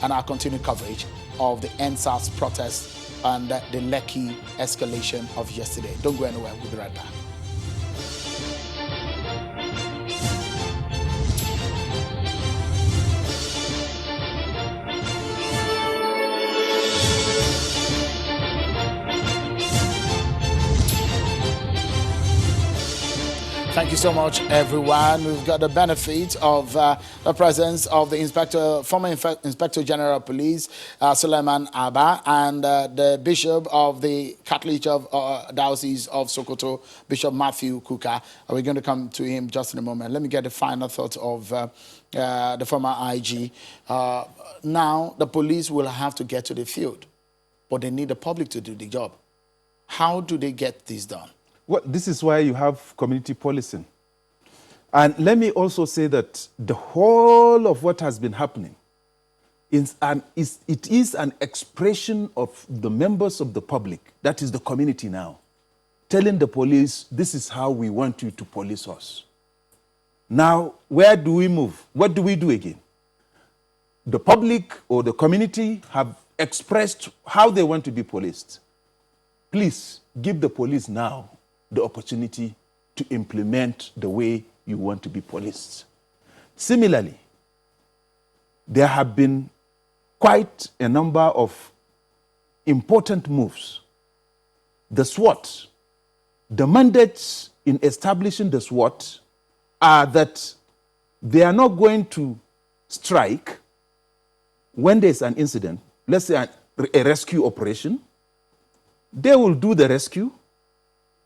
and our continued coverage of the NSAS protests and the Lekki escalation of yesterday. Don't go anywhere. We'll be right back. Thank you so much, everyone. We've got the benefit of the presence of the former Inspector General of Police, Suleiman Abba, and the Bishop of the Catholic Diocese of Sokoto, Bishop Matthew Kuka. We're going to come to him just in a moment. Let me get the final thoughts of the former IG. Now, the police will have to get to the field, but they need the public to do the job. How do they get this done? Well, this is why you have community policing. And let me also say that the whole of what has been happening is an expression of the members of the public, that is the community now, telling the police, this is how we want you to police us. Now, where do we move? What do we do again? The public or the community have expressed how they want to be policed. Please give the police now the opportunity to implement the way you want to be policed. Similarly, there have been quite a number of important moves. The SWAT, the mandates in establishing the SWAT are that they are not going to strike when there's an incident, let's say a rescue operation, they will do the rescue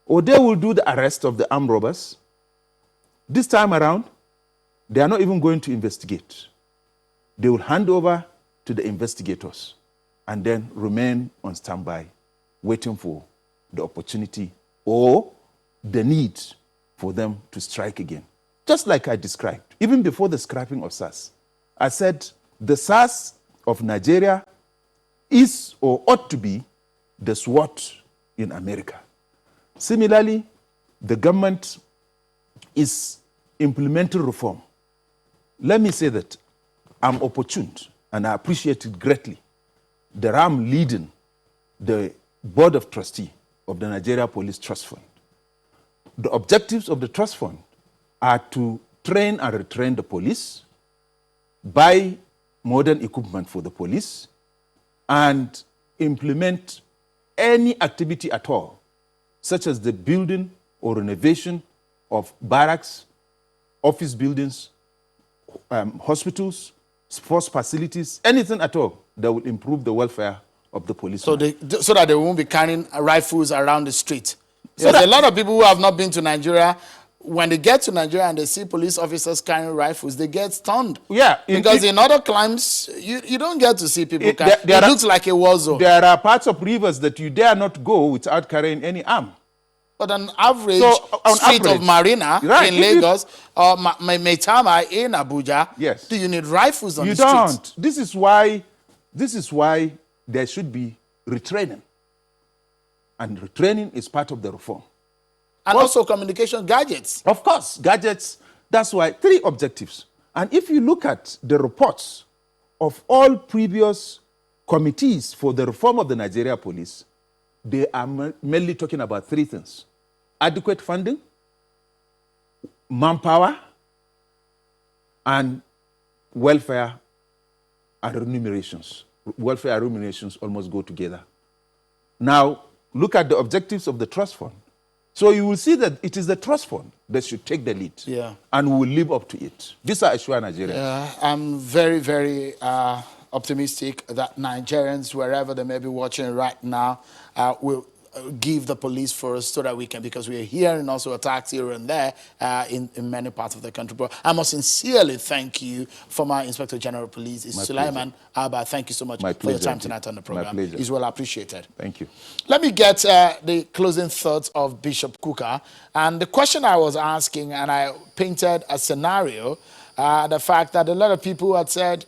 or they will do the arrest of the armed robbers. This time around, they are not even going to investigate. They will hand over to the investigators and then remain on standby, waiting for the opportunity or the need for them to strike again. Just like I described, even before the scrapping of SARS, I said the SARS of Nigeria is or ought to be the SWAT in America. Similarly, the government is implementing reform. Let me say that I'm opportune and I appreciate it greatly that I'm leading the Board of Trustees of the Nigeria Police Trust Fund. The objectives of the trust fund are to train and retrain the police, buy modern equipment for the police, and implement any activity at all, such as the building or renovation of barracks, office buildings, hospitals, sports facilities, anything at all that will improve the welfare of the police. So that they won't be carrying rifles around the street. There's a lot of people who have not been to Nigeria. When they get to Nigeria and they see police officers carrying rifles, they get stunned. Yeah. Because in other climes, you don't get to see people carrying. It looks like a war zone. There are parts of rivers that you dare not go without carrying any arm. But on average, street of Marina in Lagos or Maitama in Abuja, yes. Do you need rifles on the streets? You don't. This is why there should be retraining. And retraining is part of the reform. And also communication gadgets. Of course, gadgets. That's why 3 objectives. And if you look at the reports of all previous committees for the reform of the Nigeria police, they are mainly talking about 3 things: adequate funding, manpower, and welfare and remunerations. Welfare and remunerations almost go together. Now, look at the objectives of the trust fund. So you will see that it is the trust fund that should take the lead, and we will live up to it. This I assure Nigeria. Yeah, I'm very, very optimistic that Nigerians, wherever they may be watching right now, will give the police first so that we can, because we are hearing also attacks here and there in many parts of the country. But I must sincerely thank you, former Inspector General of Police, Sulaiman Abba. Thank you so much for your time tonight on the program. My pleasure. It's well appreciated. Thank you. Let me get the closing thoughts of Bishop Kuka. And the question I was asking, and I painted a scenario, the fact that a lot of people had said,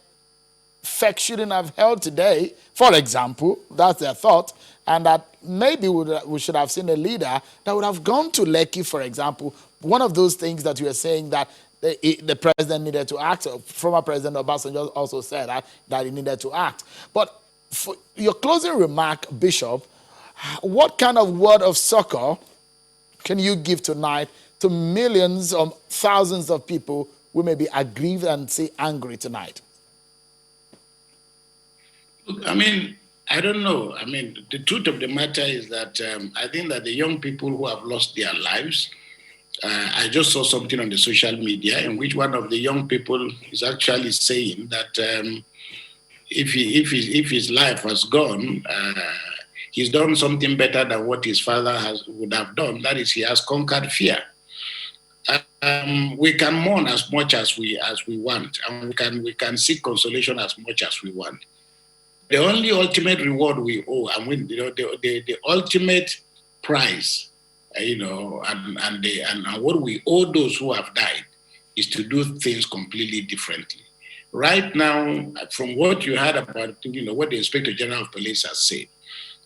FEC shouldn't have held today, for example, that's their thought, and that maybe we should have seen a leader that would have gone to Lekki, for example. One of those things that you were saying that the president needed to act, former President Obasanjo also said that he needed to act. But for your closing remark, Bishop, what kind of word of succor can you give tonight to millions or thousands of people who may be aggrieved and say angry tonight? Look, I mean, I don't know. I mean, the truth of the matter is that I think that the young people who have lost their lives, I just saw something on the social media in which one of the young people is actually saying that if his life has gone, he's done something better than what his father would have done. That is, he has conquered fear. We can mourn as much as we want, and we can seek consolation as much as we want. The only ultimate reward we owe, and the ultimate prize, and what we owe those who have died, is to do things completely differently. Right now, from what you heard about, what the Inspector General of Police has said,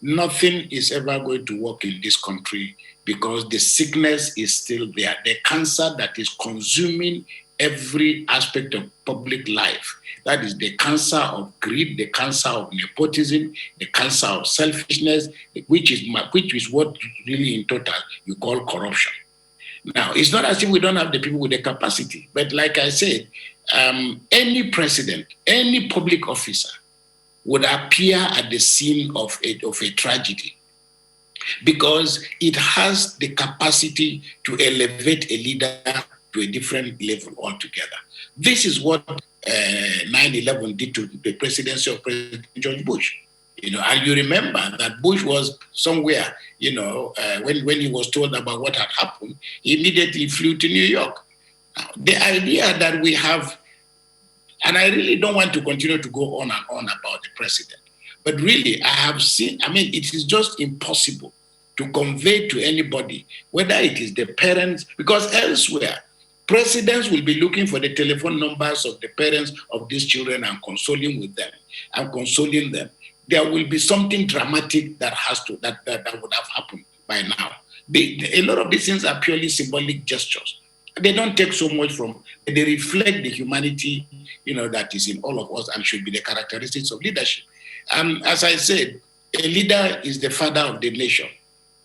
nothing is ever going to work in this country because the sickness is still there. The cancer that is consuming every aspect of public life. That is the cancer of greed, the cancer of nepotism, the cancer of selfishness, which is what really in total you call corruption. Now, it's not as if we don't have the people with the capacity, but like I said, any president, any public officer would appear at the scene of a tragedy because it has the capacity to elevate a leader to a different level altogether. This is what 9/11 did to the presidency of President George Bush. You know, and you remember that Bush was somewhere, you know, when he was told about what had happened, he immediately flew to New York. Now, the idea that we have, and I really don't want to continue to go on and on about the president, but really I have seen, I mean, it is just impossible to convey to anybody, whether it is the parents, because elsewhere, presidents will be looking for the telephone numbers of the parents of these children and consoling with them and consoling them. There will be something dramatic that has to that would have happened by now. A lot of these things are purely symbolic gestures. They don't take so much from, they reflect the humanity, you know, that is in all of us and should be the characteristics of leadership. As I said, a leader is the father of the nation.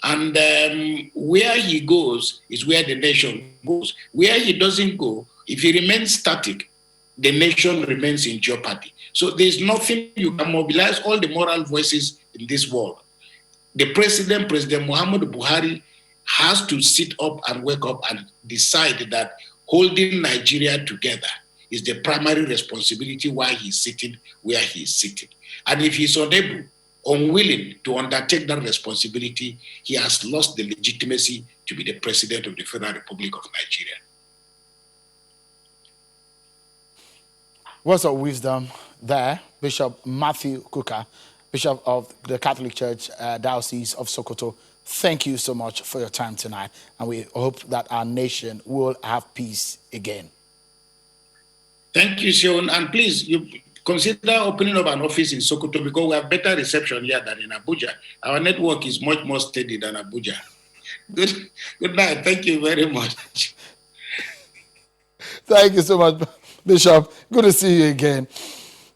And where he goes is where the nation goes. Where he doesn't go, if he remains static, the nation remains in jeopardy. So there's nothing you can mobilize all the moral voices in this world. The president, President Muhammad Buhari, has to sit up and wake up and decide that holding Nigeria together is the primary responsibility why he's sitting where he's sitting. And if he's unwilling to undertake that responsibility, he has lost the legitimacy to be the president of the Federal Republic of Nigeria. Words of wisdom there, Bishop Matthew Kuka, Bishop of the Catholic Church Diocese of Sokoto. Thank you so much for your time tonight, and we hope that our nation will have peace again. Thank you, Sean, and please, you consider opening up an office in Sokoto because we have better reception here than in Abuja. Our network is much more steady than Abuja. Good night. Thank you very much. Thank you so much, Bishop. Good to see you again.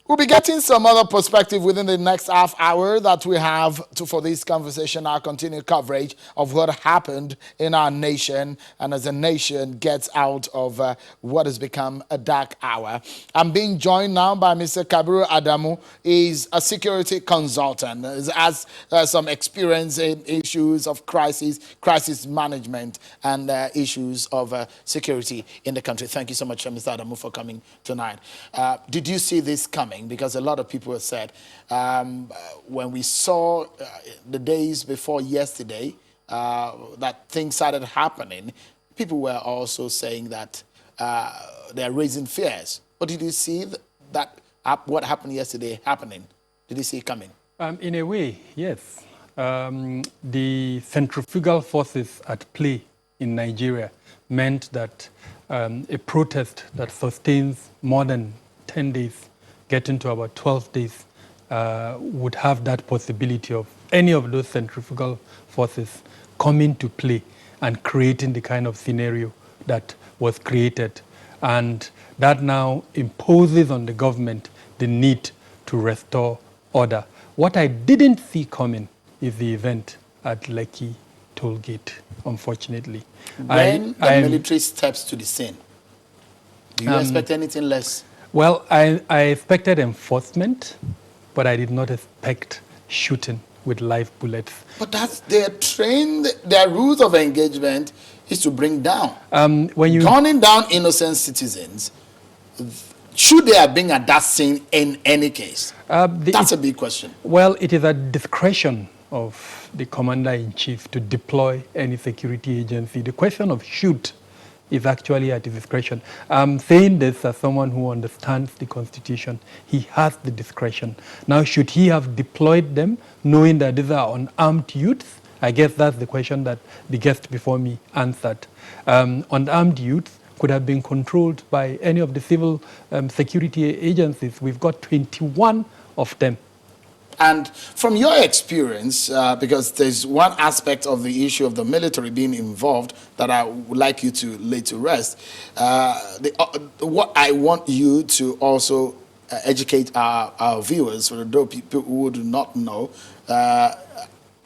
We'll be getting some other perspective within the next half hour that we have for this conversation, our continued coverage of what happened in our nation and as a nation gets out of what has become a dark hour. I'm being joined now by Mr. Kabiru Adamu. He's a security consultant, has some experience in issues of crisis management and issues of security in the country. Thank you so much, Mr. Adamu, for coming tonight. Did you see this coming? Because a lot of people have said, when we saw the days before yesterday that things started happening, people were also saying that they're raising fears. But did you see that what happened yesterday happening? Did you see it coming? In a way, yes. The centrifugal forces at play in Nigeria meant that a protest that sustains more than 10 days, getting to about 12 days, would have that possibility of any of those centrifugal forces coming to play and creating the kind of scenario that was created. And that now imposes on the government the need to restore order. What I didn't see coming is the event at Lekki toll gate, unfortunately. When the military steps to the scene, do you expect anything less? Well, I expected enforcement, but I did not expect shooting with live bullets. But that's their trained, their rules of engagement is to bring down. Gunning down innocent citizens, should they have been at that scene in any case? That's a big question. Well, it is at discretion of the commander-in-chief to deploy any security agency. The question of shoot is actually at his discretion. I'm saying this as someone who understands the Constitution. He has the discretion. Now, should he have deployed them, knowing that these are unarmed youths? I guess that's the question that the guest before me answered. Unarmed youths could have been controlled by any of the civil security agencies. We've got 21 of them. And from your experience, because there's one aspect of the issue of the military being involved that I would like you to lay to rest, what I want you to also educate our viewers, for those people who do not know,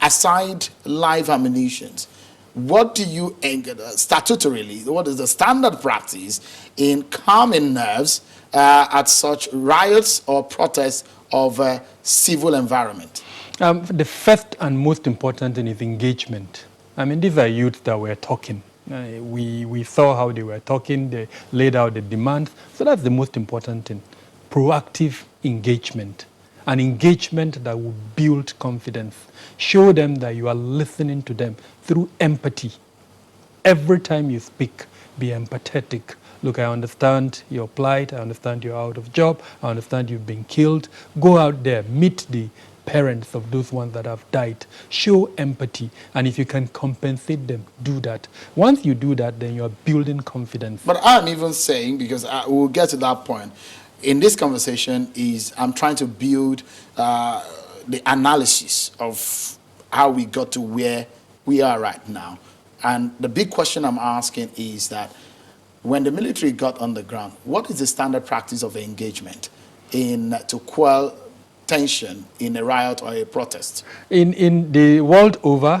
aside live ammunitions, what do you, statutorily, what is the standard practice in calming nerves at such riots or protests of a civil environment? The first and most important thing is engagement. I mean, these are youths that were talking. We saw how they were talking, they laid out the demands. So that's the most important thing, proactive engagement. an engagement that will build confidence. Show them that you are listening to them through empathy. Every time you speak, be empathetic. Look, I understand your plight. I understand you're out of job. I understand you've been killed. Go out there, meet the parents of those ones that have died. Show empathy. And if you can compensate them, do that. Once you do that, then you're building confidence. But I'm even saying, because we'll get to that point, in this conversation I'm trying to build the analysis of how we got to where we are right now. And the big question I'm asking is that when the military got on the ground, what is the standard practice of engagement to quell tension in a riot or a protest? In the world over,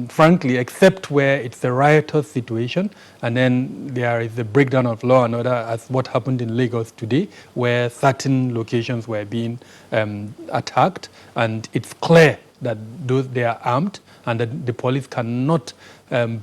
frankly, except where it's a riotous situation, and then there is a breakdown of law and order, as what happened in Lagos today, where certain locations were being attacked, and it's clear that they are armed and that the police cannot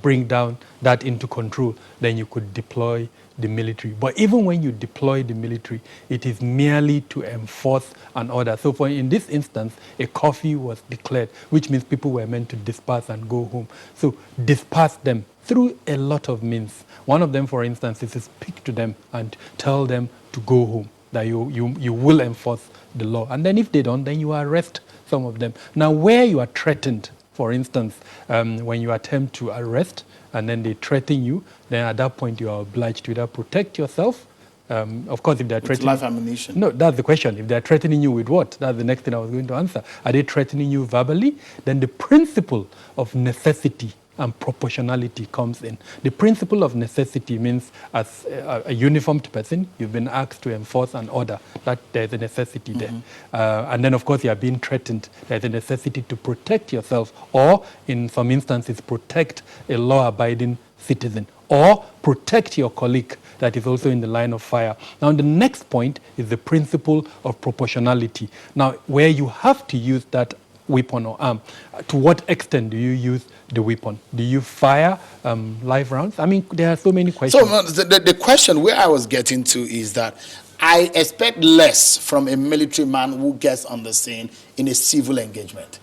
bring down that into control, then you could deploy the military. But even when you deploy the military, it is merely to enforce an order. So in this instance, a curfew was declared, which means people were meant to disperse and go home. So disperse them through a lot of means. One of them, for instance, is to speak to them and tell them to go home, that you will enforce the law. And then if they don't, then you arrest some of them. Now, where you are threatened, for instance, when you attempt to arrest and then they threaten you, then at that point you are obliged to either protect yourself. Of course, if they're threatening... life ammunition. No, that's the question. If they're threatening you with what? That's the next thing I was going to answer. Are they threatening you verbally? Then the principle of necessity and proportionality comes in. The principle of necessity means as a uniformed person, you've been asked to enforce an order, that there's a necessity there. And then, of course, you are being threatened. There's a necessity to protect yourself, or in some instances, protect a law-abiding citizen, or protect your colleague that is also in the line of fire. Now, the next point is the principle of proportionality. Now, where you have to use that weapon or arm, to what extent do you use the weapon? Do you fire live rounds? I mean, there are so many questions. So the question where I was getting to is that I expect less from a military man who gets on the scene in a civil engagement.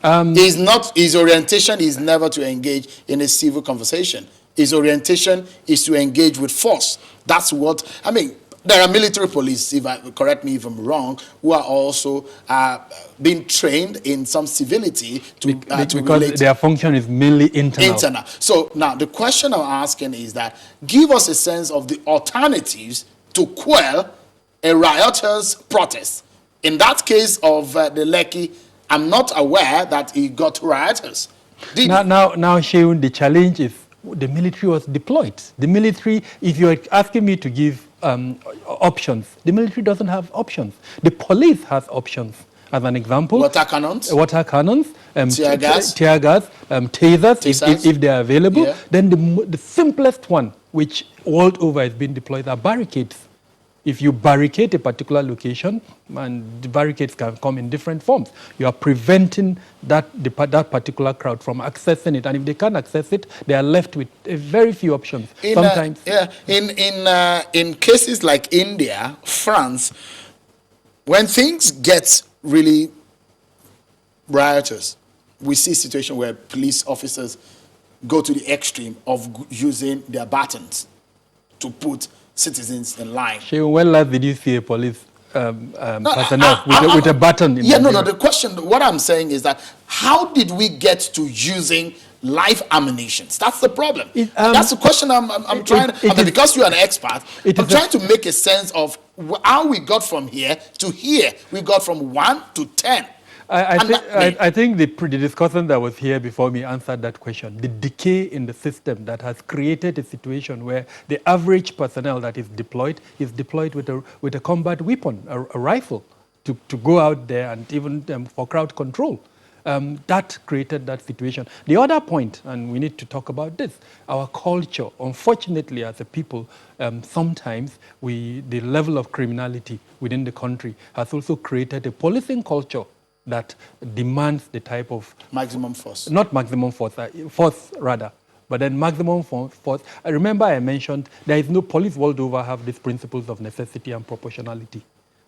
His orientation is never to engage in a civil conversation. His orientation is to engage with force. That's what, I mean, there are military police, correct me if I'm wrong, who are also being trained in some civility to because relate. Their function is mainly internal. So now the question I'm asking is that give us a sense of the alternatives to quell a riotous protest. In that case of the Lekki, I'm not aware that he got riotous. Now, Sheun, the challenge is the military was deployed. The military, if you're asking me to give options, the military doesn't have options. The police has options. As an example, water cannons, tear gas, tasers, if they are available. Yeah. Then the simplest one, which world over is being deployed, are barricades. If you barricade a particular location, and the barricades can come in different forms, you are preventing that particular crowd from accessing it. And if they can't access it, they are left with very few options. Sometimes, in cases like India, France, when things get really riotous, we see a situation where police officers go to the extreme of using their batons to put citizens in line. When last did you see a police personnel with a baton? The question, what I'm saying is that how did we get to using live ammunitions? That's the problem. That's the question I'm trying to, because you're an expert, I'm trying to make a sense of how we got from here to here. We got from 1 to 10. I think the discussant that was here before me answered that question. The decay in the system that has created a situation where the average personnel that is deployed with a combat weapon, a rifle, to go out there and even for crowd control. That created that situation. The other point, and we need to talk about this, our culture, unfortunately as a people, sometimes the level of criminality within the country has also created a policing culture that demands the type of... maximum force. Not maximum force, force rather. But then maximum force. I remember I mentioned there is no police world over have these principles of necessity and proportionality.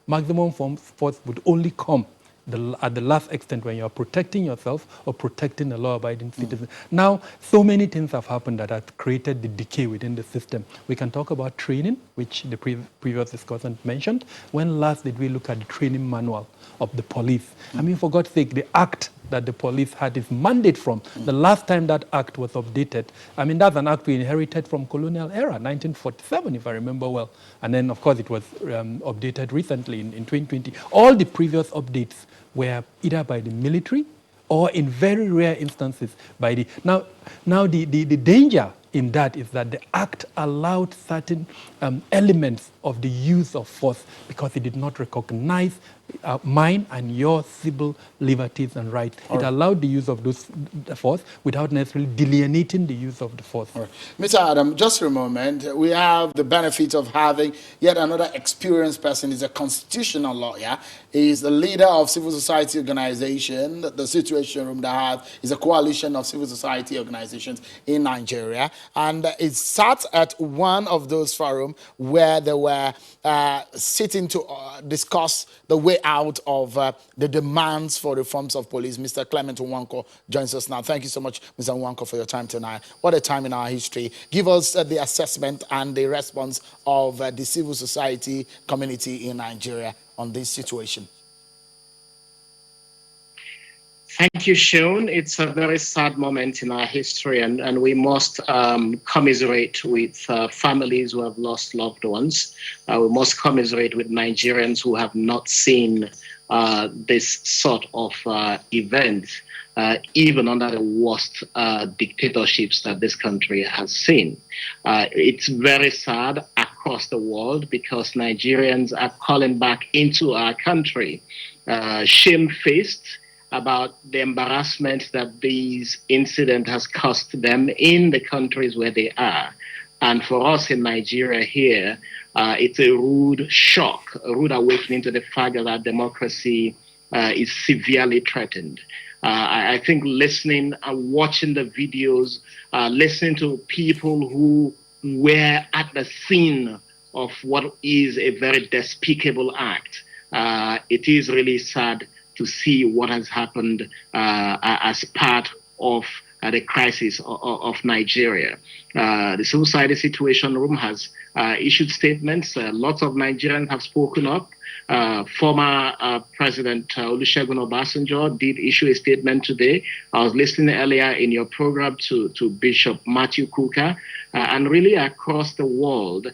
Maximum force would only come at the last extent when you are protecting yourself or protecting a law-abiding citizen. Now, so many things have happened that have created the decay within the system. We can talk about training, which the previous discussant mentioned. When last did we look at the training manual of the police? I mean, for God's sake, the act that the police had its mandate from, the last time that act was updated, I mean, that's an act we inherited from colonial era, 1947, if I remember well. And then, of course, it was updated recently in 2020. All the previous updates were either by the military or in very rare instances by the... Now the danger in that is that the act allowed certain elements of the use of force because it did not recognize mine and your civil liberties and rights. It allowed the use of the force without necessarily delineating the use of the force. Mr. Adam, just for a moment, we have the benefit of having yet another experienced person. He's a constitutional lawyer. He's the leader of civil society organization, the Situation Room that is a coalition of civil society organizations in Nigeria. And it sat at one of those forums where they were sitting to discuss the way out of the demands for reforms of police. Mr. Clement Nwanko joins us now. Thank you so much, Mr. Nwanko, for your time tonight. What a time in our history. Give us the assessment and the response of the civil society community in Nigeria on this situation. Thank you, Sean. It's a very sad moment in our history, and we must commiserate with families who have lost loved ones. We must commiserate with Nigerians who have not seen this sort of event, even under the worst dictatorships that this country has seen. It's very sad across the world because Nigerians are calling back into our country, shamefaced about the embarrassment that these incident has cost them in the countries where they are. And for us in Nigeria here, it's a rude shock, a rude awakening to the fact that our democracy is severely threatened. I think listening and watching the videos, listening to people who were at the scene of what is a very despicable act, it is really sad to see what has happened as part of the crisis of Nigeria. The Civil Society Situation Room has issued statements. Lots of Nigerians have spoken up. Former President Olusegun Obasanjo did issue a statement today. I was listening earlier in your program to Bishop Matthew Kuka, and really across the world,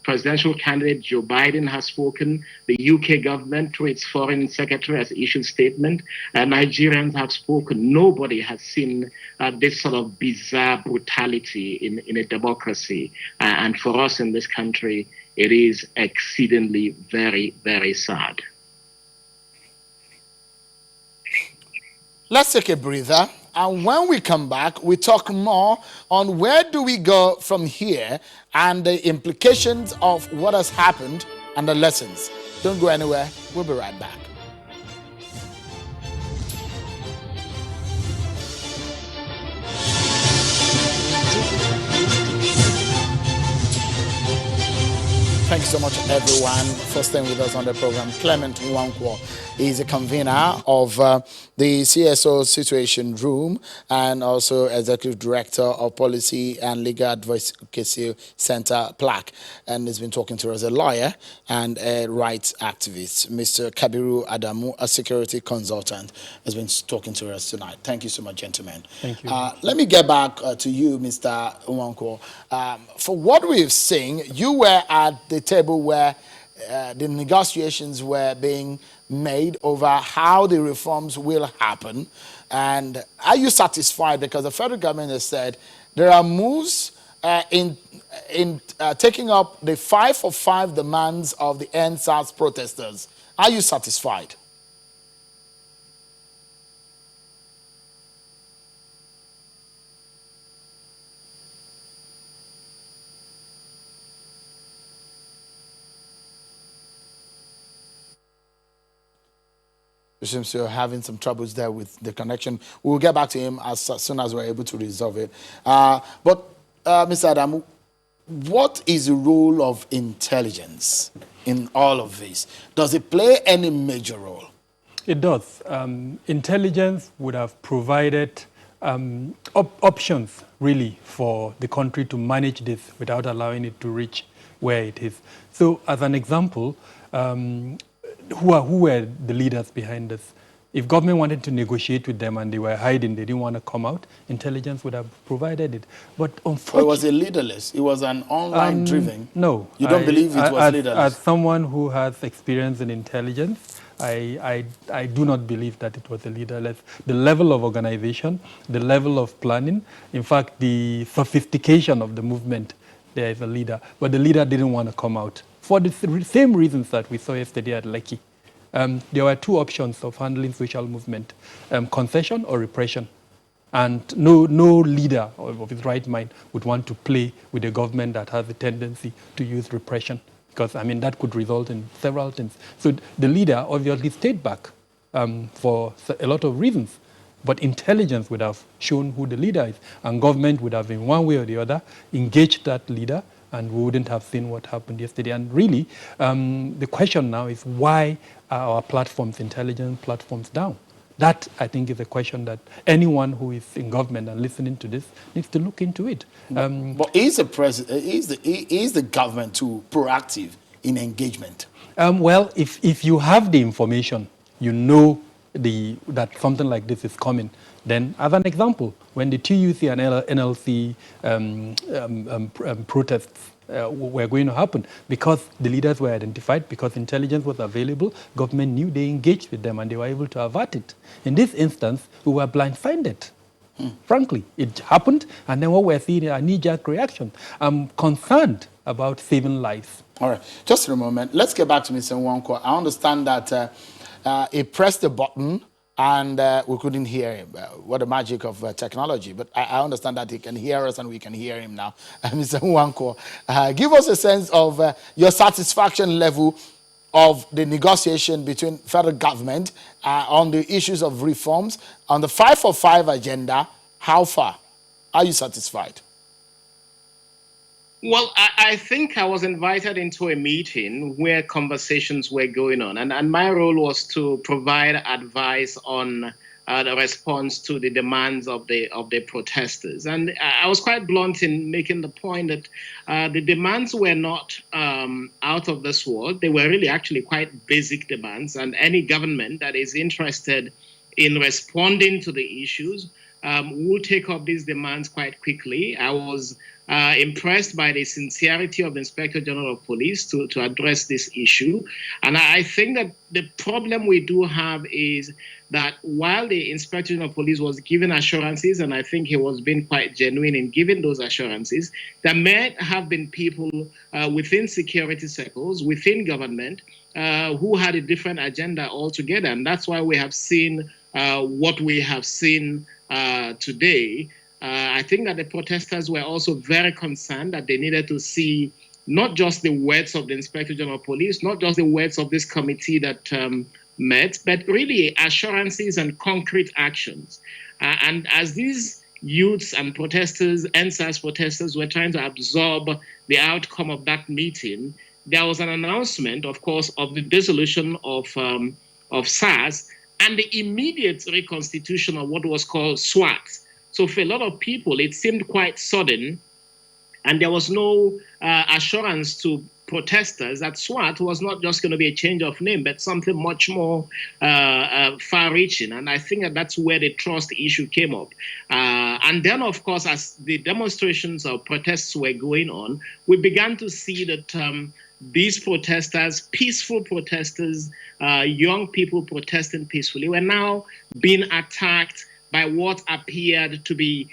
presidential candidate Joe Biden has spoken. The UK government, through its foreign secretary, has issued a statement. Nigerians have spoken. Nobody has seen this sort of bizarre brutality in a democracy. And for us in this country, it is exceedingly very, very sad. Let's take a breather. And when we come back, we talk more on where do we go from here and the implications of what has happened and the lessons. Don't go anywhere. We'll be right back. Thank you so much, everyone, for staying with us on the program. Clement Nwanko is a convener of the CSO Situation Room and also Executive Director of Policy and Legal Advocacy Center, PLAC, and has been talking to us, a lawyer and a rights activist. Mr. Kabiru Adamu, a security consultant, has been talking to us tonight. Thank you so much, gentlemen. Thank you. Let me get back to you, Mr. Nwanko. For what we've seen, you were at the table where the negotiations were being made over how the reforms will happen. And are you satisfied? Because the federal government has said there are moves in taking up the 5 for 5 demands of the NSAS protesters. Are you satisfied? It seems you're having some troubles there with the connection. We'll get back to him as soon as we're able to resolve it. But Mr. Adamu, what is the role of intelligence in all of this? Does it play any major role? It does. Intelligence would have provided options, really, for the country to manage this without allowing it to reach where it is. So, as an example, who were the leaders behind this? If government wanted to negotiate with them and they were hiding, they didn't want to come out, intelligence would have provided it. But unfortunately... Or was it leaderless? It was an online driven? No. You don't believe it was leaderless? As someone who has experience in intelligence, I do not believe that it was a leaderless. The level of organization, the level of planning, in fact, the sophistication of the movement, there is a leader. But the leader didn't want to come out for the same reasons that we saw yesterday at Lekki. There were two options of handling social movement, concession or repression. And no leader of his right mind would want to play with a government that has a tendency to use repression, because, I mean, that could result in several things. So the leader obviously stayed back for a lot of reasons. But intelligence would have shown who the leader is, and government would have, in one way or the other, engaged that leader, and we wouldn't have seen what happened yesterday. And really, the question now is, why are our platforms, intelligence platforms, down? That, I think, is a question that anyone who is in government and listening to this needs to look into it. But is the government too proactive in engagement? Well, if you have the information, you know that something like this is coming, then, as an example, when the TUC and NLC protests were going to happen, because the leaders were identified, because intelligence was available, government knew, they engaged with them and they were able to avert it. In this instance, we were blindsided. Frankly, it happened, and then what we're seeing are knee-jerk reactions. I'm concerned about saving lives. All right, just for a moment, let's get back to Mr. Nwankwo. I understand that he pressed the button and we couldn't hear him. What a magic of technology. But I understand that he can hear us and we can hear him now. Mr. Nwankwo, give us a sense of your satisfaction level of the negotiation between federal government on the issues of reforms. On the 5 for 5 agenda, how far are you satisfied? Well, I think I was invited into a meeting where conversations were going on, and my role was to provide advice on the response to the demands of the protesters. And I was quite blunt in making the point that the demands were not out of this world. They were really actually quite basic demands, and any government that is interested in responding to the issues will take up these demands quite quickly. I was impressed by the sincerity of the Inspector General of Police to address this issue. And I think that the problem we do have is that while the Inspector General of Police was giving assurances, and I think he was being quite genuine in giving those assurances, there may have been people within security circles, within government, who had a different agenda altogether. And that's why we have seen what we have seen today. I think that the protesters were also very concerned that they needed to see not just the words of the Inspector General of Police, not just the words of this committee that met, but really assurances and concrete actions. And as these youths and protesters, NSAS protesters, were trying to absorb the outcome of that meeting, there was an announcement, of course, of the dissolution of SARS and the immediate reconstitution of what was called SWAT. So for a lot of people, it seemed quite sudden, and there was no assurance to protesters that SWAT was not just going to be a change of name, but something much more far-reaching. And I think that that's where the trust issue came up. And then, of course, as the demonstrations or protests were going on, we began to see that these protesters, peaceful protesters, young people protesting peacefully, were now being attacked by what appeared to be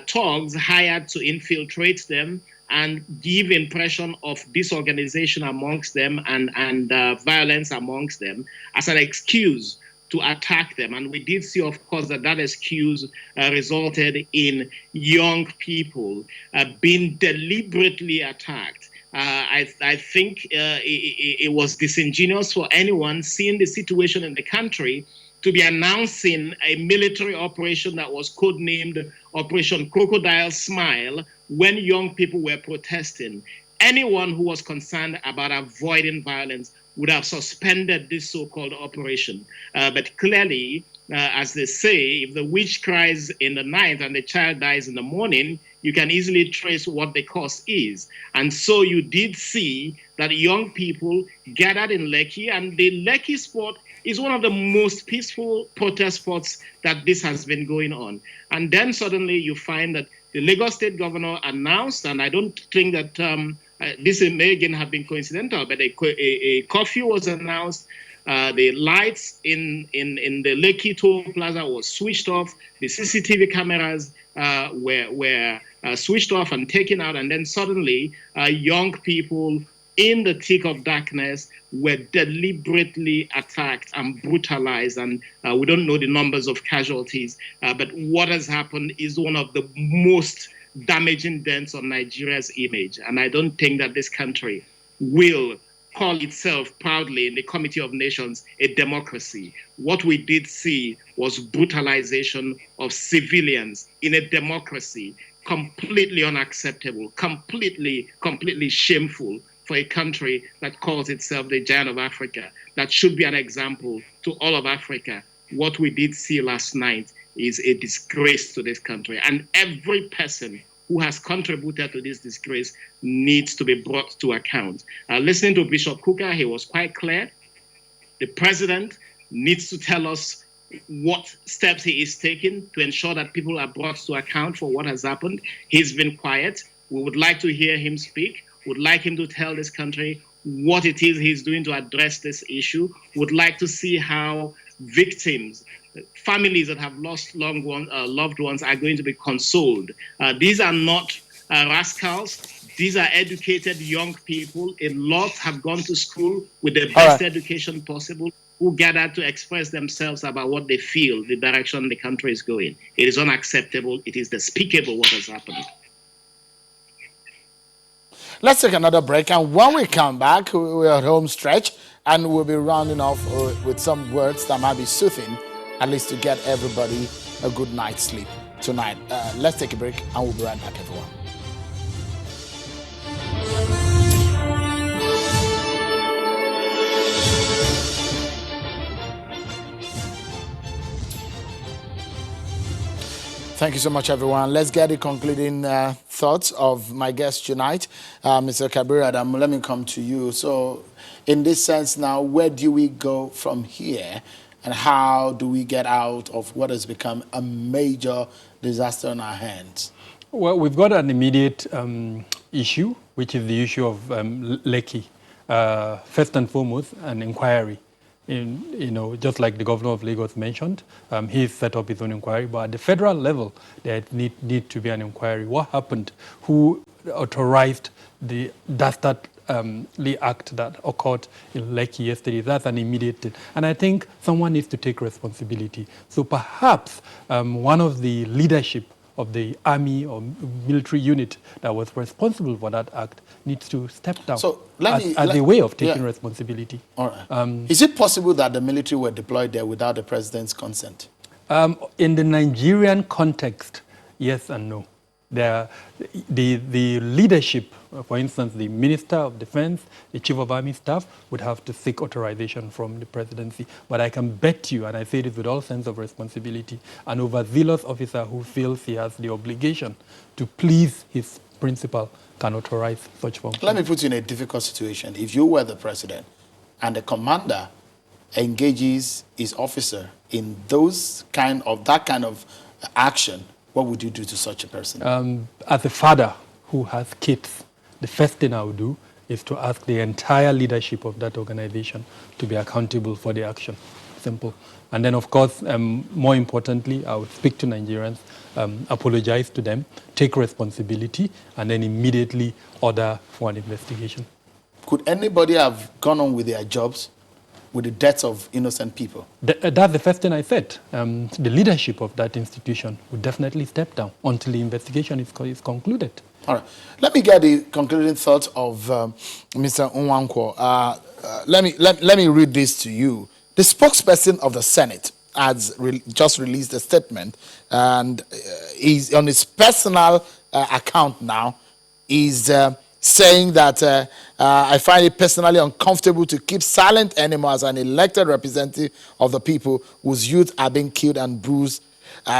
thugs hired to infiltrate them and give impression of disorganization amongst them and violence amongst them as an excuse to attack them. And we did see, of course, that excuse resulted in young people being deliberately attacked. I think it was disingenuous for anyone seeing the situation in the country to be announcing a military operation that was codenamed Operation Crocodile Smile when young people were protesting. Anyone who was concerned about avoiding violence would have suspended this so-called operation. But clearly, as they say, if the witch cries in the night and the child dies in the morning, you can easily trace what the cause is. And so you did see that young people gathered in Lekki, and the Lekki spot is one of the most peaceful protest spots that this has been going on. And then suddenly you find that the Lagos State governor announced, and I don't think that this may again have been coincidental, but a curfew was announced. The lights in the Lekki toll plaza was switched off. The CCTV cameras were switched off and taken out. And then suddenly, young people in the thick of darkness were deliberately attacked and brutalized. And we don't know the numbers of casualties. But what has happened is one of the most damaging dents on Nigeria's image. And I don't think that this country will call itself proudly in the Committee of Nations a democracy. What we did see was brutalization of civilians in a democracy, completely unacceptable, completely shameful for a country that calls itself the giant of Africa. That should be an example to all of Africa. What we did see last night is a disgrace to this country. And every person who has contributed to this disgrace needs to be brought to account. Listening to Bishop Kuka, he was quite clear. The president needs to tell us what steps he is taking to ensure that people are brought to account for what has happened. He's been quiet. We would like to hear him speak. Would like him to tell this country what it is he's doing to address this issue. Would like to see how victims, families that have lost loved ones are going to be consoled. These are not rascals. These are educated young people. A lot have gone to school with the best education possible, who gathered to express themselves about what they feel, the direction the country is going. It is unacceptable. It is despicable what has happened. Let's take another break, and when we come back, we're at home stretch, and we'll be rounding off with some words that might be soothing, at least to get everybody a good night's sleep tonight. Let's take a break, and we'll be right back, everyone. Thank you so much, everyone. Let's get the concluding thoughts of my guest tonight, Mr. Kabir Adam. Let me come to you. So, in this sense now, where do we go from here, and how do we get out of what has become a major disaster on our hands? Well, we've got an immediate issue, which is the issue of Lekki. First and foremost, an inquiry. Just like the governor of Lagos mentioned, he's set up his own inquiry. But at the federal level, there need to be an inquiry. What happened? Who authorized the dastardly act that occurred in Lekki yesterday? That's an immediate thing. And I think someone needs to take responsibility. So perhaps one of the leadership of the army or military unit that was responsible for that act needs to step down as a way of taking responsibility. All right. Is it possible that the military were deployed there without the president's consent? In the Nigerian context, yes and no. The leadership, for instance, the Minister of Defense, the Chief of Army Staff, would have to seek authorization from the presidency. But I can bet you, and I say this with all sense of responsibility, an overzealous officer who feels he has the obligation to please his principal can authorize such functions. Let me put you in a difficult situation. If you were the president and the commander engages his officer in that kind of action, what would you do to such a person? As a father who has kids, the first thing I would do is to ask the entire leadership of that organization to be accountable for the action. Simple. And then, of course, more importantly, I would speak to Nigerians, apologize to them, take responsibility, and then immediately order for an investigation. Could anybody have gone on with their jobs with the deaths of innocent people? That's the first thing I said. The leadership of that institution would definitely step down until the investigation is concluded. All right. Let me get the concluding thoughts of Mr. Nwankwo. Let me read this to you. The spokesperson of the Senate has just released a statement, and he's on his personal account now. Is saying that I find it personally uncomfortable to keep silent anymore as an elected representative of the people whose youth are being killed and bruised.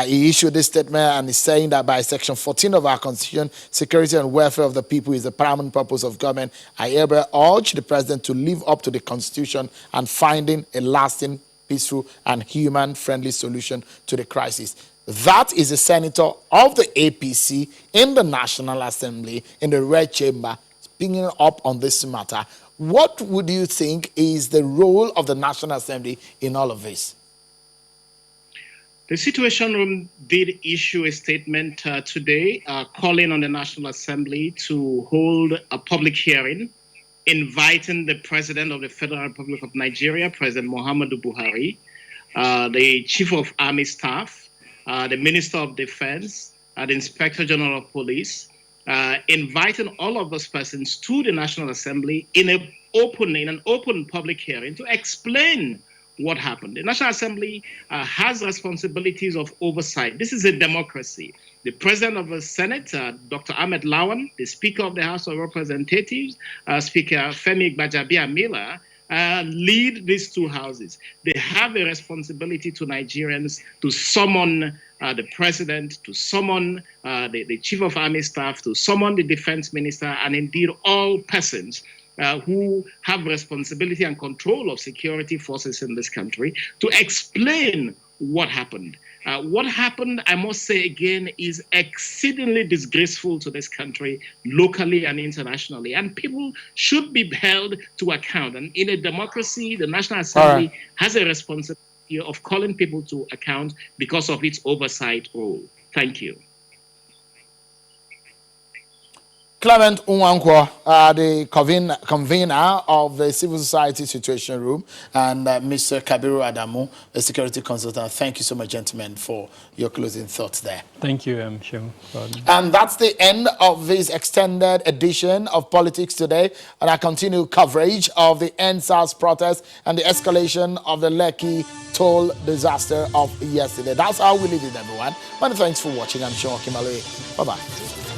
He issued this statement and is saying that by Section 14 of our Constitution, security and welfare of the people is the paramount purpose of government. I hereby urge the President to live up to the Constitution and finding a lasting, peaceful, and human-friendly solution to the crisis. That is a senator of the APC in the National Assembly, in the Red Chamber, speaking up on this matter. What would you think is the role of the National Assembly in all of this? The Situation Room did issue a statement today calling on the National Assembly to hold a public hearing, inviting the President of the Federal Republic of Nigeria, President Muhammadu Buhari, the Chief of Army Staff, the Minister of Defense, the Inspector General of Police, inviting all of those persons to the National Assembly in an open public hearing to explain what happened. The National Assembly has responsibilities of oversight. This is a democracy. The President of the Senate, Dr. Ahmed Lawan, the Speaker of the House of Representatives, Speaker Femi Gbajabiamila, lead these two houses. They have a responsibility to Nigerians to summon the President, to summon the Chief of Army Staff, to summon the Defense Minister, and indeed all persons who have responsibility and control of security forces in this country to explain what happened. What happened, I must say again, is exceedingly disgraceful to this country, locally and internationally. And people should be held to account. And in a democracy, the National Assembly has a responsibility of calling people to account because of its oversight role. Thank you. Clement Unwankwo, the convener of the Civil Society Situation Room, and Mr. Kabiru Adamu, a security consultant. Thank you so much, gentlemen, for your closing thoughts there. Thank you, Sean. And that's the end of this extended edition of Politics Today, and our continued coverage of the NSAS protest and the escalation of the Lekki toll disaster of yesterday. That's how we leave it, everyone. Many thanks for watching. I'm Sean Kimaloe. Bye-bye.